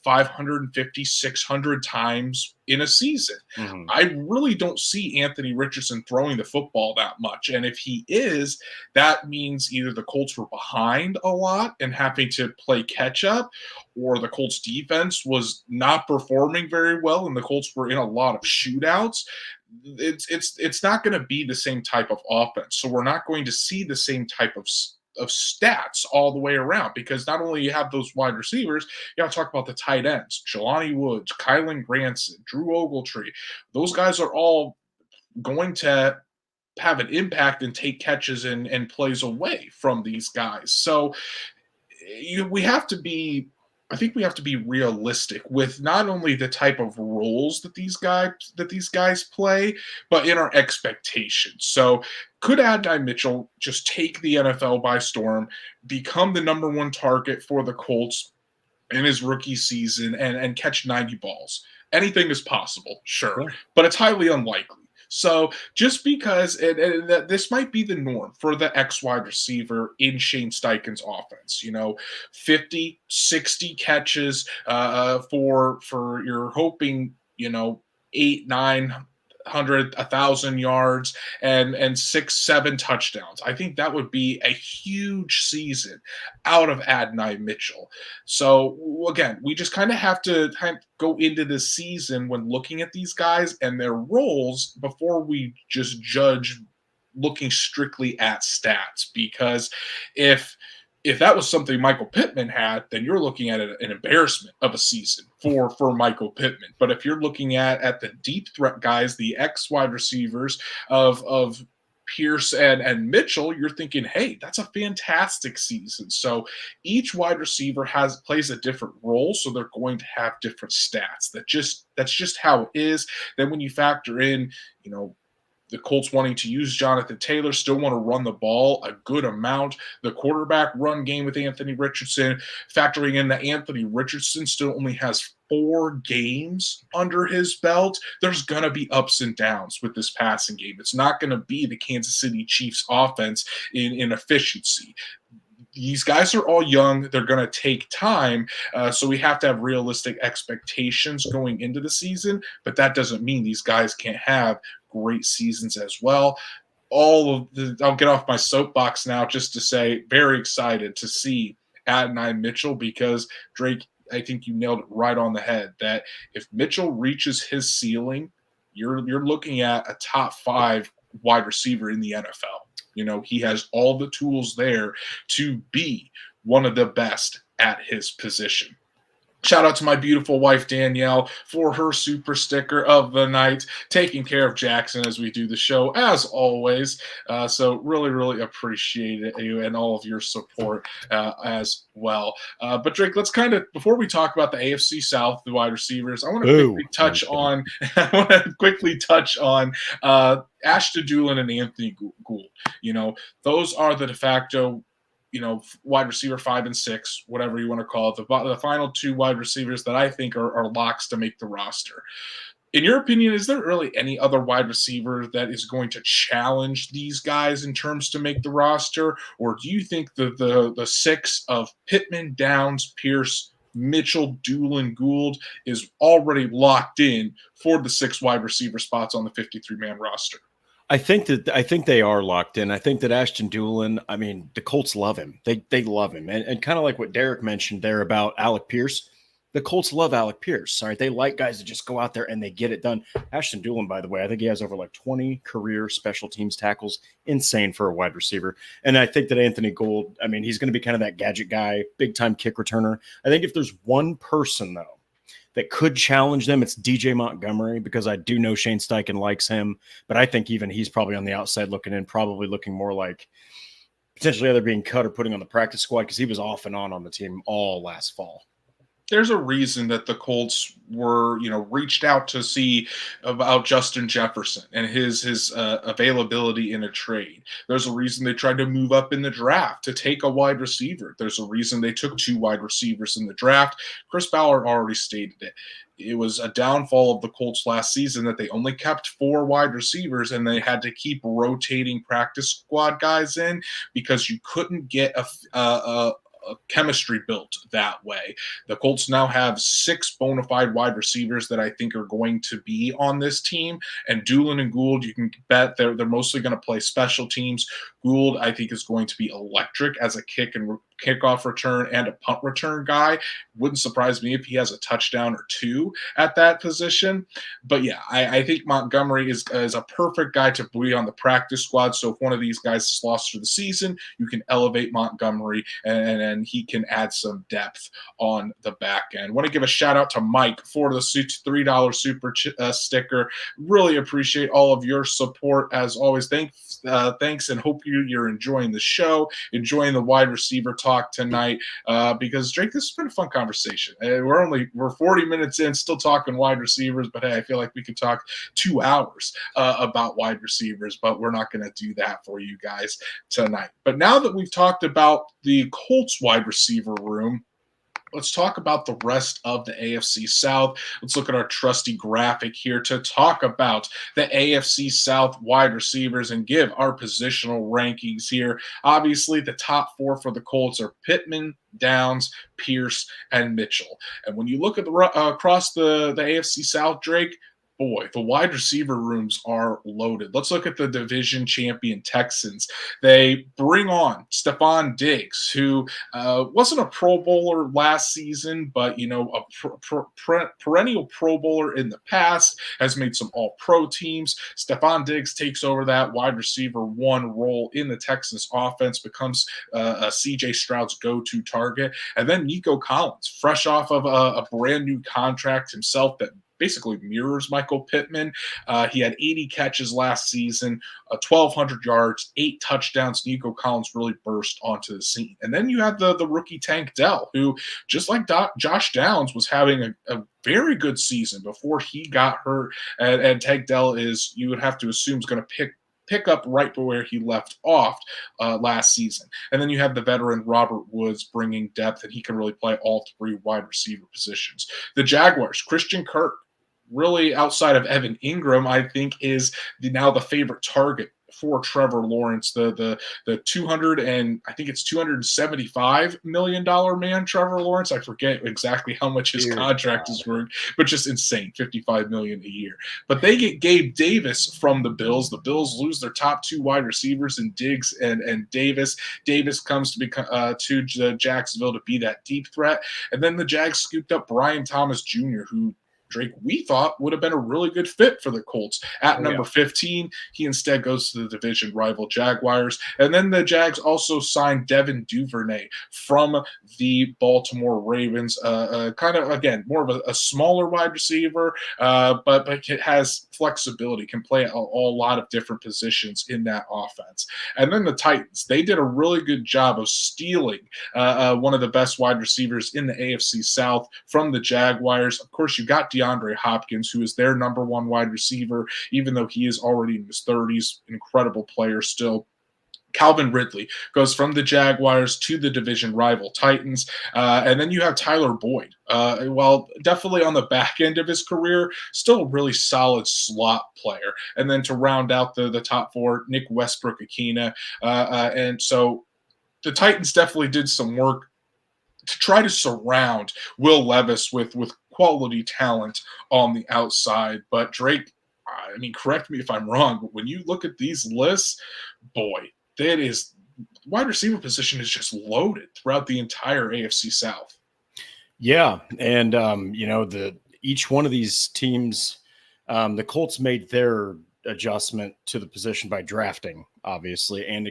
550, 600 times in a season. Mhm. I really don't see Anthony Richardson throwing the football that much. And if he is, that means either the Colts were behind a lot and having to play catch up, or the Colts defense was not performing very well and the Colts were in a lot of shootouts. It's not going to be the same type of offense. So we're not going to see the same type of stats all the way around, because not only you have those wide receivers, you got to talk about the tight ends, Jelani Woods, Kylan Granson, Drew Ogletree. Those guys are all going to have an impact and take catches and plays away from these guys. So we have to be, I think we have to be realistic with not only the type of roles that these guys play, but in our expectations. So could Adonai Mitchell just take the NFL by storm, become the number one target for the Colts in his rookie season, and catch 90 balls? Anything is possible, sure, Yeah. but it's highly unlikely. So just because this might be the norm for the X wide receiver in Shane Steichen's offense, 50, 60 catches for you're hoping, 8, 900, 1,000 yards and 6, 7 touchdowns. I think that would be a huge season out of Adonai Mitchell. So again, we just kind of have to go into this season when looking at these guys and their roles before we just judge looking strictly at stats. Because if that was something Michael Pittman had, then you're looking at an embarrassment of a season for Michael Pittman. But if you're looking at the deep threat guys, the X wide receivers of Pierce and Mitchell, you're thinking, hey, that's a fantastic season. So each wide receiver plays a different role, so they're going to have different stats. That's just how it is. Then when you factor in, the Colts wanting to use Jonathan Taylor, still want to run the ball a good amount. The quarterback run game with Anthony Richardson, factoring in that Anthony Richardson still only has 4 games under his belt, there's going to be ups and downs with this passing game. It's not going to be the Kansas City Chiefs offense in efficiency. These guys are all young. They're going to take time. So we have to have realistic expectations going into the season, but that doesn't mean these guys can't have great seasons as well. I'll get off my soapbox now just to say, very excited to see Adonai Mitchell, because Drake, I think you nailed it right on the head, that if Mitchell reaches his ceiling, you're looking at a top 5 wide receiver in the NFL. He has all the tools there to be one of the best at his position. Shout out to my beautiful wife, Danielle, for her super sticker of the night, taking care of Jackson as we do the show, as always. So really, really appreciate you and all of your support as well. But Drake, let's before we talk about the AFC South, the wide receivers, I want to quickly touch on Ashton Dulin and Anthony Gould. Those are the de facto wide receiver 5 and 6, whatever you want to call it, the final 2 wide receivers that I think are locks to make the roster. In your opinion, is there really any other wide receiver that is going to challenge these guys in terms to make the roster? Or do you think the 6 of Pittman, Downs, Pierce, Mitchell, Dulin, Gould is already locked in for the 6 wide receiver spots on the 53-man roster? I think they are locked in. I think that Ashton Dulin, I mean, the Colts love him. They love him. And kind of like what Derek mentioned there about Alec Pierce, the Colts love Alec Pierce. All right. They like guys that just go out there and they get it done. Ashton Dulin, by the way, I think he has over 20 career special teams tackles. Insane for a wide receiver. And I think that Anthony Gould, I mean, he's going to be kind of that gadget guy, big time kick returner. I think if there's one person, though, that could challenge them, it's DJ Montgomery, because I do know Shane Steichen likes him, but I think even he's probably on the outside looking in, probably looking more like potentially either being cut or putting on the practice squad, because he was off and on the team all last fall. There's a reason that the Colts were, reached out to see about Justin Jefferson and his availability in a trade. There's a reason they tried to move up in the draft to take a wide receiver. There's a reason they took 2 wide receivers in the draft. Chris Ballard already stated it. It was a downfall of the Colts last season that they only kept 4 wide receivers and they had to keep rotating practice squad guys in because you couldn't get a chemistry built that way. The Colts now have 6 bona fide wide receivers that I think are going to be on this team. And Doolin and Gould, you can bet they're mostly going to play special teams. Gould, I think, is going to be electric as a kickoff return and a punt return guy. Wouldn't surprise me if he has a touchdown or 2 at that position. But yeah, I think Montgomery is a perfect guy to be on the practice squad. So if one of these guys is lost for the season, you can elevate Montgomery and he can add some depth on the back end. Want to give a shout out to Mike for the $3 super sticker. Really appreciate all of your support as always. Thanks, and hope you're enjoying the show, enjoying the wide receiver talk tonight. Because Drake, this has been a fun conversation. We're 40 minutes in, still talking wide receivers, but hey, I feel like we could talk 2 hours about wide receivers, but we're not going to do that for you guys tonight. But now that we've talked about the Colts wide receiver room, let's talk about the rest of the AFC South. Let's look at our trusty graphic here to talk about the AFC South wide receivers and give our positional rankings here. Obviously, the top 4 for the Colts are Pittman, Downs, Pierce, and Mitchell. And when you look at across the AFC South, Drake, boy, the wide receiver rooms are loaded. Let's look at the division champion Texans. They bring on Stephon Diggs, who wasn't a Pro Bowler last season, but, a perennial Pro Bowler in the past, has made some All-Pro teams. Stephon Diggs takes over that wide receiver 1 role in the Texans offense, becomes a C.J. Stroud's go-to target. And then Nico Collins, fresh off of a brand new contract himself that basically mirrors Michael Pittman. He had 80 catches last season, 1,200 yards, 8 touchdowns. Nico Collins really burst onto the scene. And then you have the rookie Tank Dell, who, just like Josh Downs, was having a very good season before he got hurt. And Tank Dell is, you would have to assume, is going to pick up right where he left off last season. And then you have the veteran Robert Woods bringing depth, and he can really play all 3 wide receiver positions. The Jaguars, Christian Kirk, really outside of Evan Ingram, I think is now the favorite target for Trevor Lawrence, the $275 million man, Trevor Lawrence. I forget exactly how much his contract is worth, but just insane, $55 million a year. But they get Gabe Davis from the Bills. The Bills lose their top 2 wide receivers in Diggs and Davis. Davis comes to Jacksonville to be that deep threat. And then the Jags scooped up Brian Thomas Jr., who, Drake, we thought would have been a really good fit for the Colts. At number 15, he instead goes to the division rival Jaguars. And then the Jags also signed Devin Duvernay from the Baltimore Ravens. Kind of, again, more of a smaller wide receiver, but it has flexibility, can play a lot of different positions in that offense. And then the Titans, they did a really good job of stealing one of the best wide receivers in the AFC South from the Jaguars. Of course, you got DeAndre Hopkins, who is their number 1 wide receiver, even though he is already in his 30s. Incredible player still. Calvin Ridley goes from the Jaguars to the division rival Titans. And then you have Tyler Boyd. Well, definitely on the back end of his career, still a really solid slot player. And then to round out the top 4, Nick Westbrook-Akina. And so the Titans definitely did some work to try to surround Will Levis with quality talent on the outside. But Drake, I mean, correct me if I'm wrong, but when you look at these lists, boy, that is, wide receiver position is just loaded throughout the entire AFC South. Yeah, and each one of these teams, the Colts made their adjustment to the position by drafting, obviously, and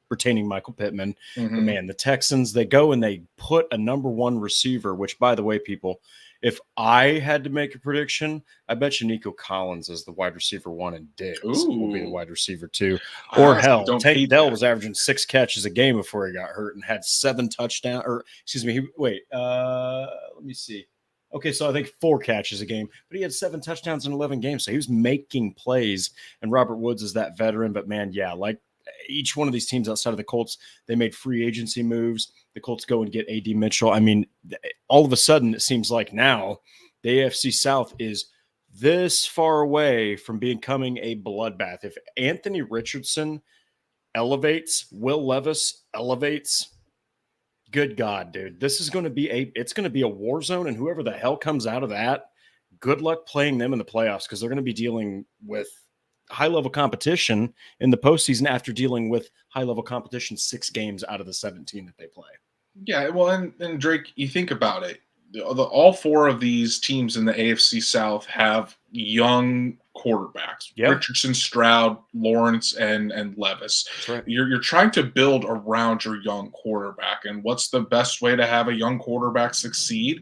retaining Michael Pittman. Mm-hmm. But man, the Texans, they go and they put a number 1 receiver, which, by the way, people, if I had to make a prediction, I bet you Nico Collins is the wide receiver 1 and Diggs will be the wide receiver 2. Or hell, Tank Dell was averaging 6 catches a game before he got hurt and had 7 touchdowns. Or excuse me, let me see. Okay, so I think 4 catches a game, but he had 7 touchdowns in 11 games. So he was making plays, and Robert Woods is that veteran. But man, yeah, like each one of these teams outside of the Colts, they made free agency moves. The Colts go and get A.D. Mitchell. I mean, all of a sudden, it seems like now the AFC South is this far away from becoming a bloodbath. If Anthony Richardson elevates, Will Levis elevates. Good God, dude. This is going to be a war zone, and whoever the hell comes out of that, good luck playing them in the playoffs, because they're going to be dealing with high-level competition in the postseason after dealing with high-level competition 6 games out of the 17 that they play. Yeah, well, and Drake, you think about it. All 4 of these teams in the AFC South have young quarterbacks: Yeah. Richardson, Stroud, Lawrence, and Levis. That's right. You're trying to build around your young quarterback, and what's the best way to have a young quarterback succeed?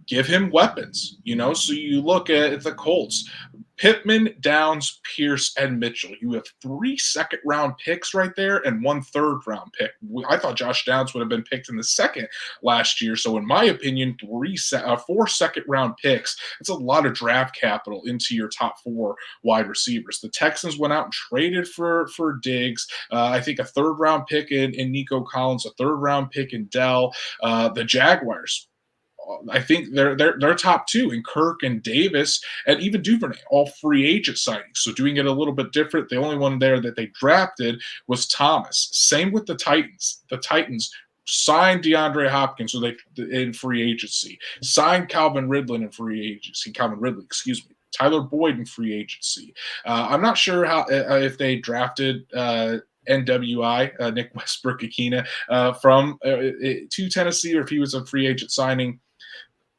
Give him weapons, So you look at the Colts. Pittman, Downs, Pierce, and Mitchell. You have 3 second-round picks right there and 1 third-round pick. I thought Josh Downs would have been picked in the second last year. So in my opinion, 4 second-round picks, it's a lot of draft capital into your top 4 wide receivers. The Texans went out and traded for Diggs. I think a third-round pick in Nico Collins, a third-round pick in Dell. The Jaguars, I think they're top 2 in Kirk and Davis and even Duvernay, all free agent signings. So doing it a little bit different. The only one there that they drafted was Thomas. Same with the Titans. The Titans signed DeAndre Hopkins in free agency, signed Calvin Ridley in free agency. Tyler Boyd in free agency. I'm not sure how if they drafted NWI, Nick Westbrook-Akina, from to Tennessee, or if he was a free agent signing.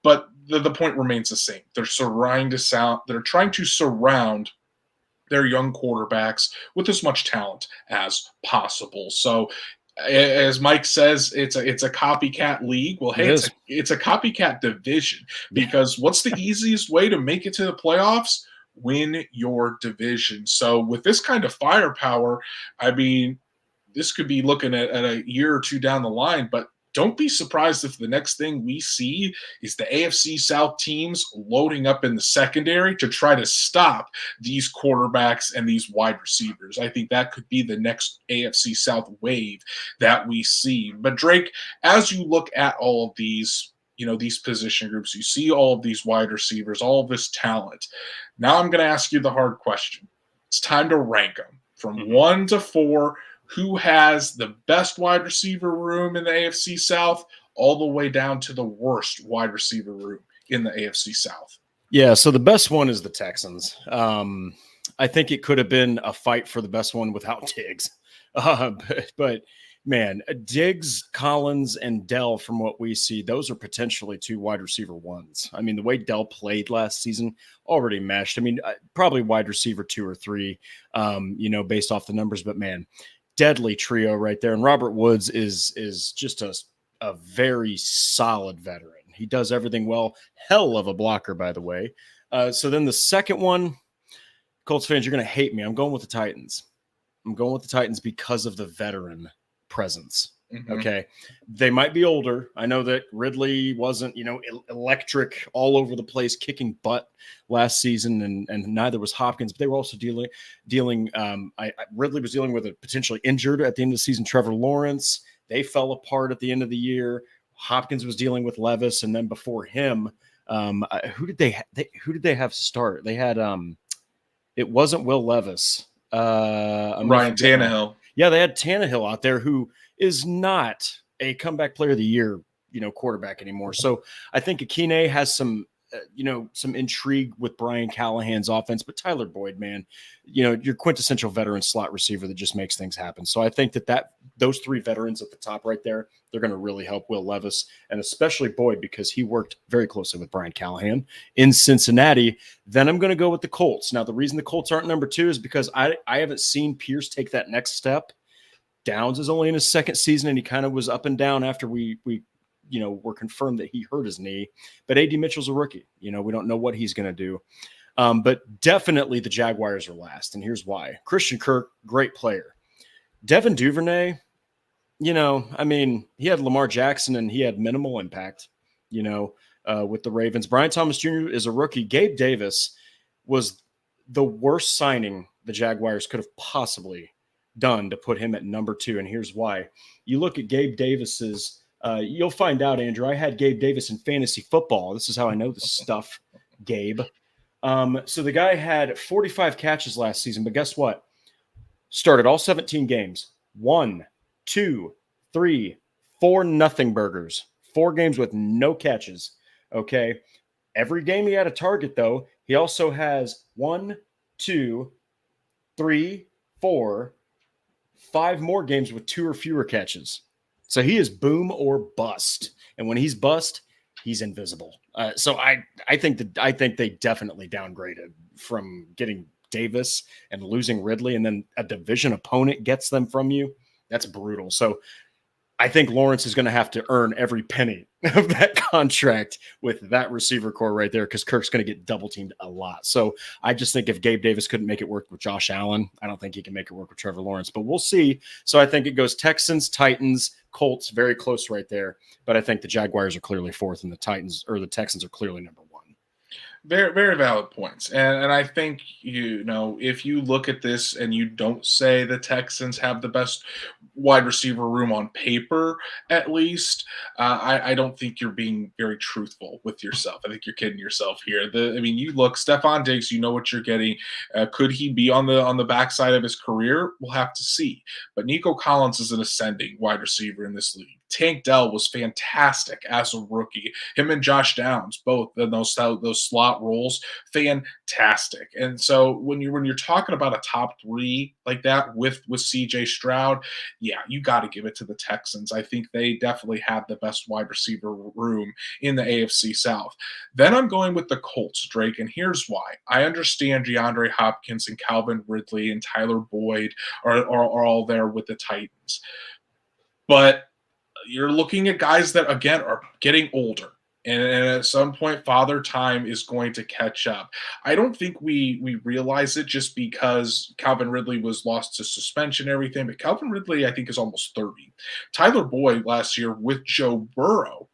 But the point remains the same. They're trying to surround their young quarterbacks with as much talent as possible. So, as Mike says, it's a copycat league. Well, hey, it's a copycat division, because what's the easiest way to make it to the playoffs? Win your division. So with this kind of firepower, I mean, this could be looking at a year or 2 down the line, but don't be surprised if the next thing we see is the AFC South teams loading up in the secondary to try to stop these quarterbacks and these wide receivers. I think that could be the next AFC South wave that we see. But Drake, as you look at all of these, these position groups, you see all of these wide receivers, all of this talent. Now I'm going to ask you the hard question. It's time to rank them from 1 to 4. Who has the best wide receiver room in the AFC South, all the way down to the worst wide receiver room in the AFC South? Yeah, so the best one is the Texans. I think it could have been a fight for the best one without Diggs. But man, Diggs, Collins, and Dell, from what we see, those are potentially 2 wide receiver ones. I mean, the way Dell played last season already meshed. I mean, probably wide receiver 2 or 3, based off the numbers. But man, deadly trio right there. And Robert Woods is just a very solid veteran. He does everything well. Hell of a blocker, by the way. So then the second one, Colts fans, you're going to hate me. I'm going with the Titans. I'm going with the Titans because of the veteran presence. Okay. They might be older. I know that Ridley wasn't, electric all over the place, kicking butt last season, and neither was Hopkins, but they were also dealing. Ridley was dealing with a potentially injured at the end of the season, Trevor Lawrence. They fell apart at the end of the year. Hopkins was dealing with Levis, and then before him, who did they have start? They had it wasn't Will Levis. Ryan Tannehill. Yeah, they had Tannehill out there, who is not a comeback player of the year, quarterback anymore. So I think Akine has some intrigue with Brian Callahan's offense, but Tyler Boyd, man, your quintessential veteran slot receiver that just makes things happen. So I think that those 3 veterans at the top right there, they're going to really help Will Levis, and especially Boyd, because he worked very closely with Brian Callahan in Cincinnati. Then I'm going to go with the Colts. Now, the reason the Colts aren't number 2 is because I haven't seen Pierce take that next step. Downs is only in his 2nd season, and he kind of was up and down after we were confirmed that he hurt his knee. But A.D. Mitchell's a rookie. We don't know what he's going to do. But definitely the Jaguars are last, and here's why. Christian Kirk, great player. Devin Duvernay, he had Lamar Jackson, and he had minimal impact, with the Ravens. Brian Thomas Jr. is a rookie. Gabe Davis was the worst signing the Jaguars could have possibly done to put him at number 2. And here's why. You look at Gabe Davis's, you'll find out, Andrew, I had Gabe Davis in fantasy football. This is how I know this stuff, Gabe. So the guy had 45 catches last season, but guess what? Started all 17 games, 1, 2, 3, 4 nothing burgers. 4 games with no catches. Okay. Every game he had a target, though. He also has 1, 2, 3, 4, 5 more games with 2 or fewer catches. So he is boom or bust. And when he's bust, he's invisible. So I think they definitely downgraded from getting Davis and losing Ridley, and then a division opponent gets them from you. That's brutal. So I think Lawrence is going to have to earn every penny of that contract with that receiver core right there, because Kirk's going to get double teamed a lot. So I just think if Gabe Davis couldn't make it work with Josh Allen, I don't think he can make it work with Trevor Lawrence, but we'll see. So I think it goes Texans, Titans, Colts, very close right there. But I think the Jaguars are clearly fourth and the Texans are clearly number one. Very, very valid points. And I think, if you look at this and you don't say the Texans have the best wide receiver room on paper, at least, I don't think you're being very truthful with yourself. I think you're kidding yourself here. You look, Stephon Diggs, you know what you're getting. Could he be on the backside of his career? We'll have to see. But Nico Collins is an ascending wide receiver in this league. Tank Dell was fantastic as a rookie. Him and Josh Downs, both in those slot roles, fantastic. And so when you're talking about a top 3 like that with CJ Stroud, yeah, you got to give it to the Texans. I think they definitely have the best wide receiver room in the AFC South. Then I'm going with the Colts, Drake, and here's why. I understand DeAndre Hopkins and Calvin Ridley and Tyler Boyd are all there with the Titans, but you're looking at guys that, again, are getting older. And at some point, Father Time is going to catch up. I don't think we realize it just because Calvin Ridley was lost to suspension and everything. But Calvin Ridley, I think, is almost 30. Tyler Boyd last year with Joe Burrow,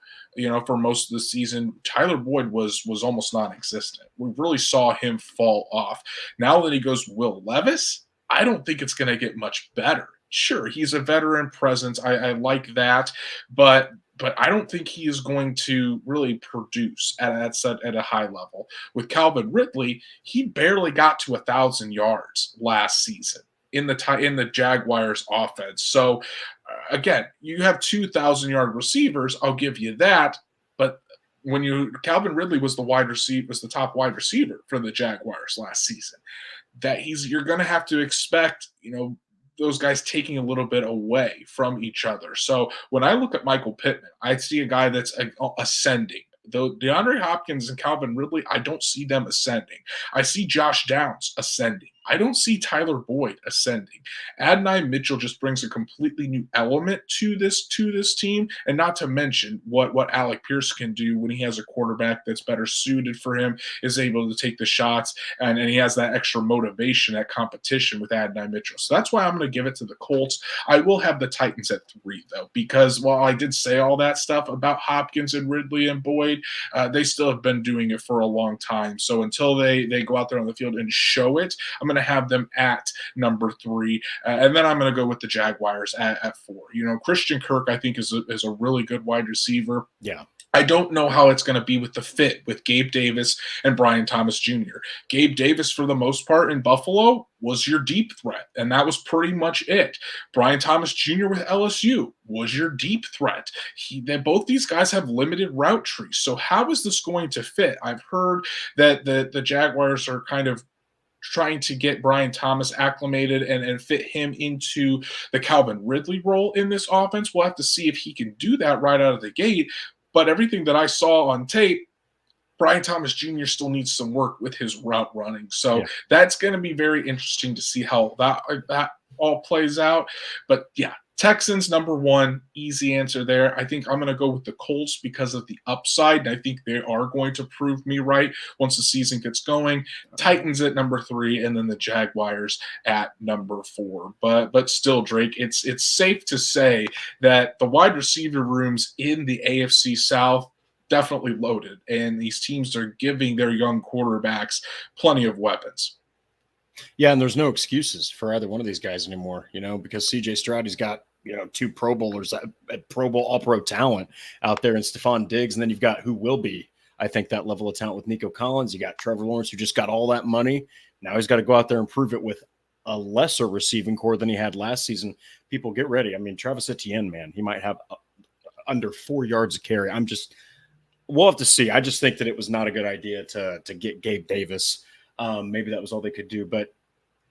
for most of the season, Tyler Boyd was almost non-existent. We really saw him fall off. Now that he goes Will Levis, I don't think it's going to get much better. Sure, he's a veteran presence. I like that, but I don't think he is going to really produce at a high level. With Calvin Ridley, he barely got to 1,000 yards last season in the Jaguars offense. So again, you have 2,000-yard receivers. I'll give you that, but Calvin Ridley was the top wide receiver for the Jaguars last season. You're going to have to expect, those guys taking a little bit away from each other. So when I look at Michael Pittman, I see a guy that's ascending. Though DeAndre Hopkins and Calvin Ridley, I don't see them ascending. I see Josh Downs ascending. I don't see Tyler Boyd ascending. Adonai Mitchell just brings a completely new element to this team, and not to mention what Alec Pierce can do when he has a quarterback that's better suited for him, is able to take the shots, and he has that extra motivation, that competition with Adonai Mitchell. So that's why I'm going to give it to the Colts. I will have the Titans at 3, though, because while I did say all that stuff about Hopkins and Ridley and Boyd, they still have been doing it for a long time. So until they go out there on the field and show it, I'm going to have them at number 3, and then I'm going to go with the Jaguars at 4. Christian Kirk, I think, is a really good wide receiver. Yeah. I don't know how it's going to be with the fit with Gabe Davis and Brian Thomas Jr. Gabe Davis, for the most part in Buffalo, was your deep threat, and that was pretty much it. Brian Thomas Jr. with LSU was your deep threat. Both these guys have limited route trees. So how is this going to fit? I've heard that the Jaguars are kind of trying to get Brian Thomas acclimated and fit him into the Calvin Ridley role in this offense. We'll have to see if he can do that right out of the gate. But everything that I saw on tape, Brian Thomas Jr. still needs some work with his route running. So That's going to be very interesting to see how that all plays out. But yeah, Texans number 1, easy answer there. I think I'm going to go with the Colts because of the upside, and I think they are going to prove me right once the season gets going. Titans at number 3, and then the Jaguars at number 4. But still, Drake, it's safe to say that the wide receiver rooms in the AFC South definitely loaded, and these teams are giving their young quarterbacks plenty of weapons. Yeah, and there's no excuses for either one of these guys anymore, because CJ Stroud, he's got, 2 Pro Bowlers at Pro Bowl, All-Pro talent out there, and Stephon Diggs, and then you've got who will be, I think, that level of talent with Nico Collins. You got Trevor Lawrence, who just got all that money. Now he's got to go out there and prove it with a lesser receiving core than he had last season. People get ready. I mean, Travis Etienne, man, he might have under 4 yards of carry. We'll have to see. I just think that it was not a good idea to get Gabe Davis. Maybe that was all they could do. But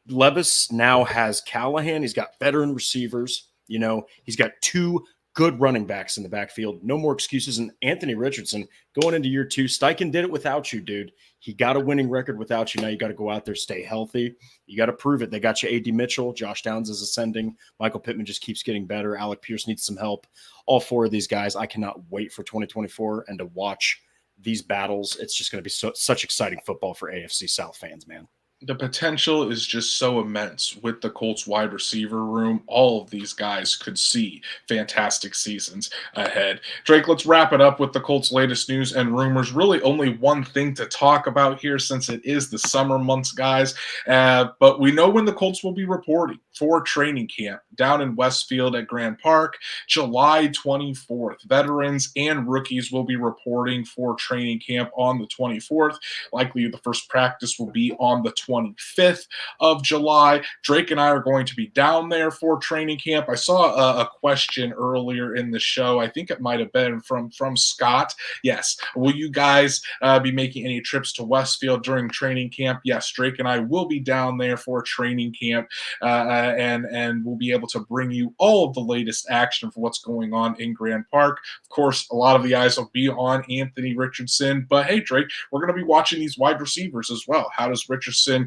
Levis now has Callahan. He's got veteran receivers. He's got 2 good running backs in the backfield. No more excuses. And Anthony Richardson going into year 2. Steichen did it without you, dude. He got a winning record without you. Now you got to go out there, stay healthy. You got to prove it. They got you A.D. Mitchell. Josh Downs is ascending. Michael Pittman just keeps getting better. Alec Pierce needs some help. All 4 of these guys, I cannot wait for 2024 and to watch these battles. It's just going to be such exciting football for AFC South fans, man. The potential is just so immense with the Colts wide receiver room. All of these guys could see fantastic seasons ahead. Drake, let's wrap it up with the Colts' latest news and rumors. Really only one thing to talk about here since it is the summer months, guys. But we know when the Colts will be reporting for training camp down in Westfield at Grand Park, July 24th. Veterans and rookies will be reporting for training camp on the 24th. Likely the first practice will be on the 25th of July. Drake and I are going to be down there for training camp. I saw a question earlier in the show. I think it might have been from Scott. Yes. Will you guys be making any trips to Westfield during training camp? Yes. Drake and I will be down there for training camp, and we'll be able to bring you all of the latest action for what's going on in Grand Park. Of course, a lot of the eyes will be on Anthony Richardson, but hey, Drake, we're going to be watching these wide receivers as well. How does Richardson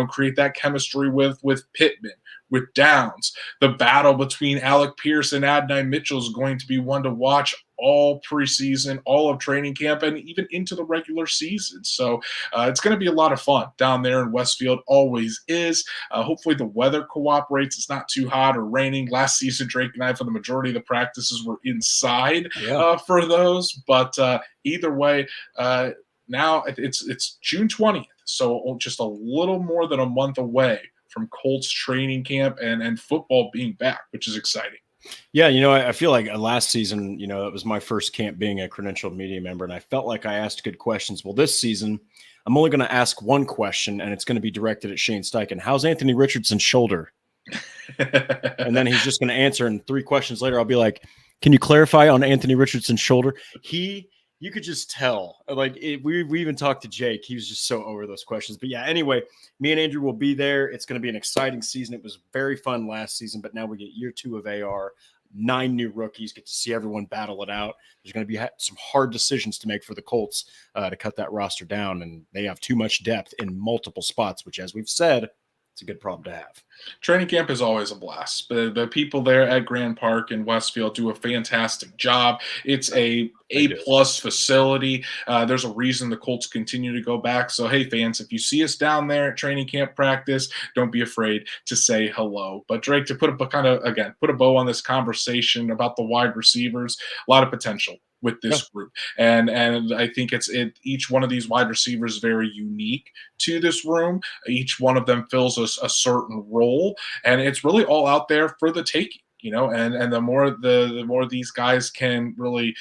create that chemistry with Pittman, with Downs? The battle between Alec Pierce and Adonai Mitchell is going to be one to watch all preseason, all of training camp, and even into the regular season. So it's going to be a lot of fun down there in Westfield. Always is. Hopefully the weather cooperates. It's not too hot or raining. Last season, Drake and I, for the majority of the practices, were inside for those. But either way, now it's June 20th. So just a little more than a month away from Colts training camp and football being back, which is exciting. Yeah, I feel like last season, it was my first camp being a credentialed media member, and I felt like I asked good questions. Well, this season, I'm only going to ask one question, and it's going to be directed at Shane Steichen. How's Anthony Richardson's shoulder? And then he's just going to answer, and 3 questions later, I'll be like, can you clarify on Anthony Richardson's shoulder? You could just tell. We even talked to Jake. He was just so over those questions. But yeah, anyway, me and Andrew will be there. It's going to be an exciting season. It was very fun last season, but now we get year 2 of AR, 9 new rookies, get to see everyone battle it out. There's going to be some hard decisions to make for the Colts to cut that roster down, and they have too much depth in multiple spots, which, as we've said, it's a good problem to have. Training camp is always a blast. The people there at Grand Park in Westfield do a fantastic job. It's a A-plus facility. There's a reason the Colts continue to go back. So, hey, fans, if you see us down there at training camp practice, don't be afraid to say hello. But, Drake, to put a bow on this conversation about the wide receivers, a lot of potential with this group. And I think each one of these wide receivers is very unique to this room. Each one of them fills a certain role, and it's really all out there for the taking. And the more these guys can really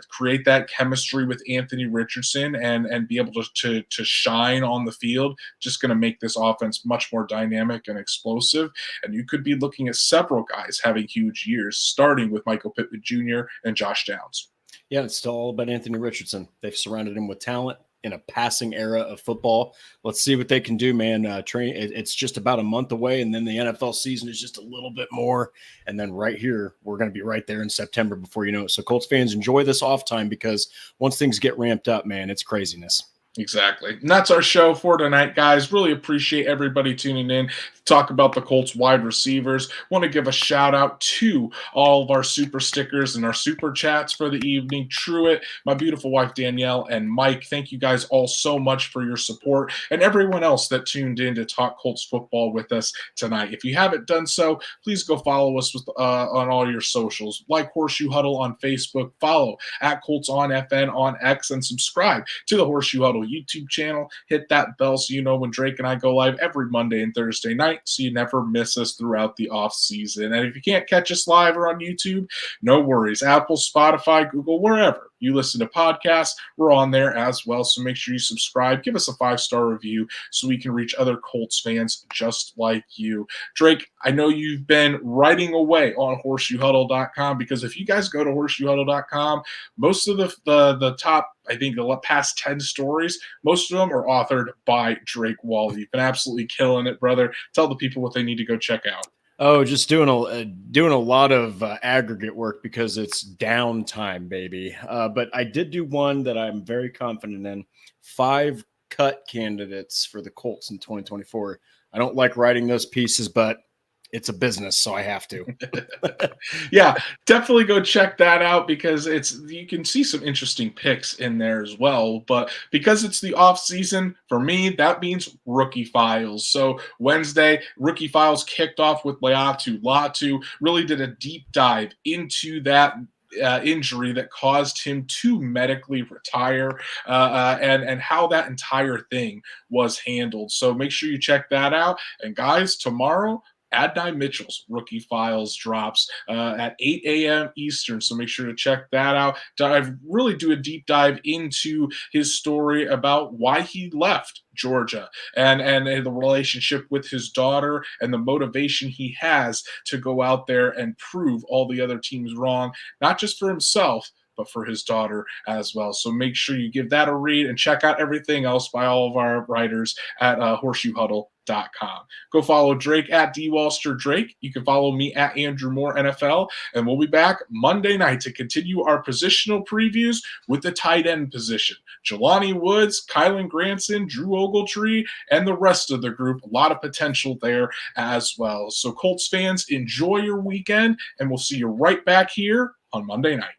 create that chemistry with Anthony Richardson and be able to shine on the field, just going to make this offense much more dynamic and explosive. And you could be looking at several guys having huge years, starting with Michael Pittman Jr. and Josh Downs. Yeah, it's still all about Anthony Richardson. They've surrounded him with talent in a passing era of football. Let's see what they can do, man. It's just about a month away, and then the NFL season is just a little bit more. And then right here, we're going to be right there in September before you know it. So Colts fans, enjoy this off time, because once things get ramped up, man, it's craziness. Exactly. And that's our show for tonight, guys. Really appreciate everybody tuning in to talk about the Colts wide receivers. Want to give a shout out to all of our super stickers and our super chats for the evening. Truett, my beautiful wife Danielle, and Mike. Thank you guys all so much for your support, and everyone else that tuned in to talk Colts football with us tonight. If you haven't done so, please go follow us on all your socials. Like Horseshoe Huddle on Facebook, follow at Colts on FN on X, and subscribe to the Horseshoe Huddle YouTube channel. Hit that bell so you know when Drake and I go live every Monday and Thursday night, so you never miss us throughout the off season. And if you can't catch us live or on YouTube, no worries. Apple, Spotify, Google, wherever you listen to podcasts, we're on there as well. So make sure you subscribe, give us a 5-star review so we can reach other Colts fans just like you. Drake, I know you've been writing away on horseshoehuddle.com, because if you guys go to horseshoehuddle.com, most of the top, I think the past 10 stories, most of them are authored by Drake Wally. You've been absolutely killing it, brother. Tell the people what they need to go check out. Oh, just doing a lot of aggregate work because it's downtime, baby. But I did do one that I'm very confident in: 5 cut candidates for the Colts in 2024. I don't like writing those pieces, but it's a business, so I have to. Yeah, definitely go check that out, because you can see some interesting picks in there as well. But because it's the off season, for me, that means rookie files. So Wednesday, rookie files kicked off with Latu. Latu really did a deep dive into that injury that caused him to medically retire, and how that entire thing was handled. So make sure you check that out. And guys, tomorrow, Adonai Mitchell's rookie files drops at 8 a.m. Eastern, so make sure to check that out. I really do a deep dive into his story about why he left Georgia, and the relationship with his daughter, and the motivation he has to go out there and prove all the other teams wrong, not just for himself, but for his daughter as well. So make sure you give that a read, and check out everything else by all of our writers at horseshoehuddle.com. Go follow Drake at DWalsterDrake. You can follow me at Andrew Moore NFL, and we'll be back Monday night to continue our positional previews with the tight end position. Jelani Woods, Kylan Granson, Drew Ogletree, and the rest of the group. A lot of potential there as well. So Colts fans, enjoy your weekend, and we'll see you right back here on Monday night.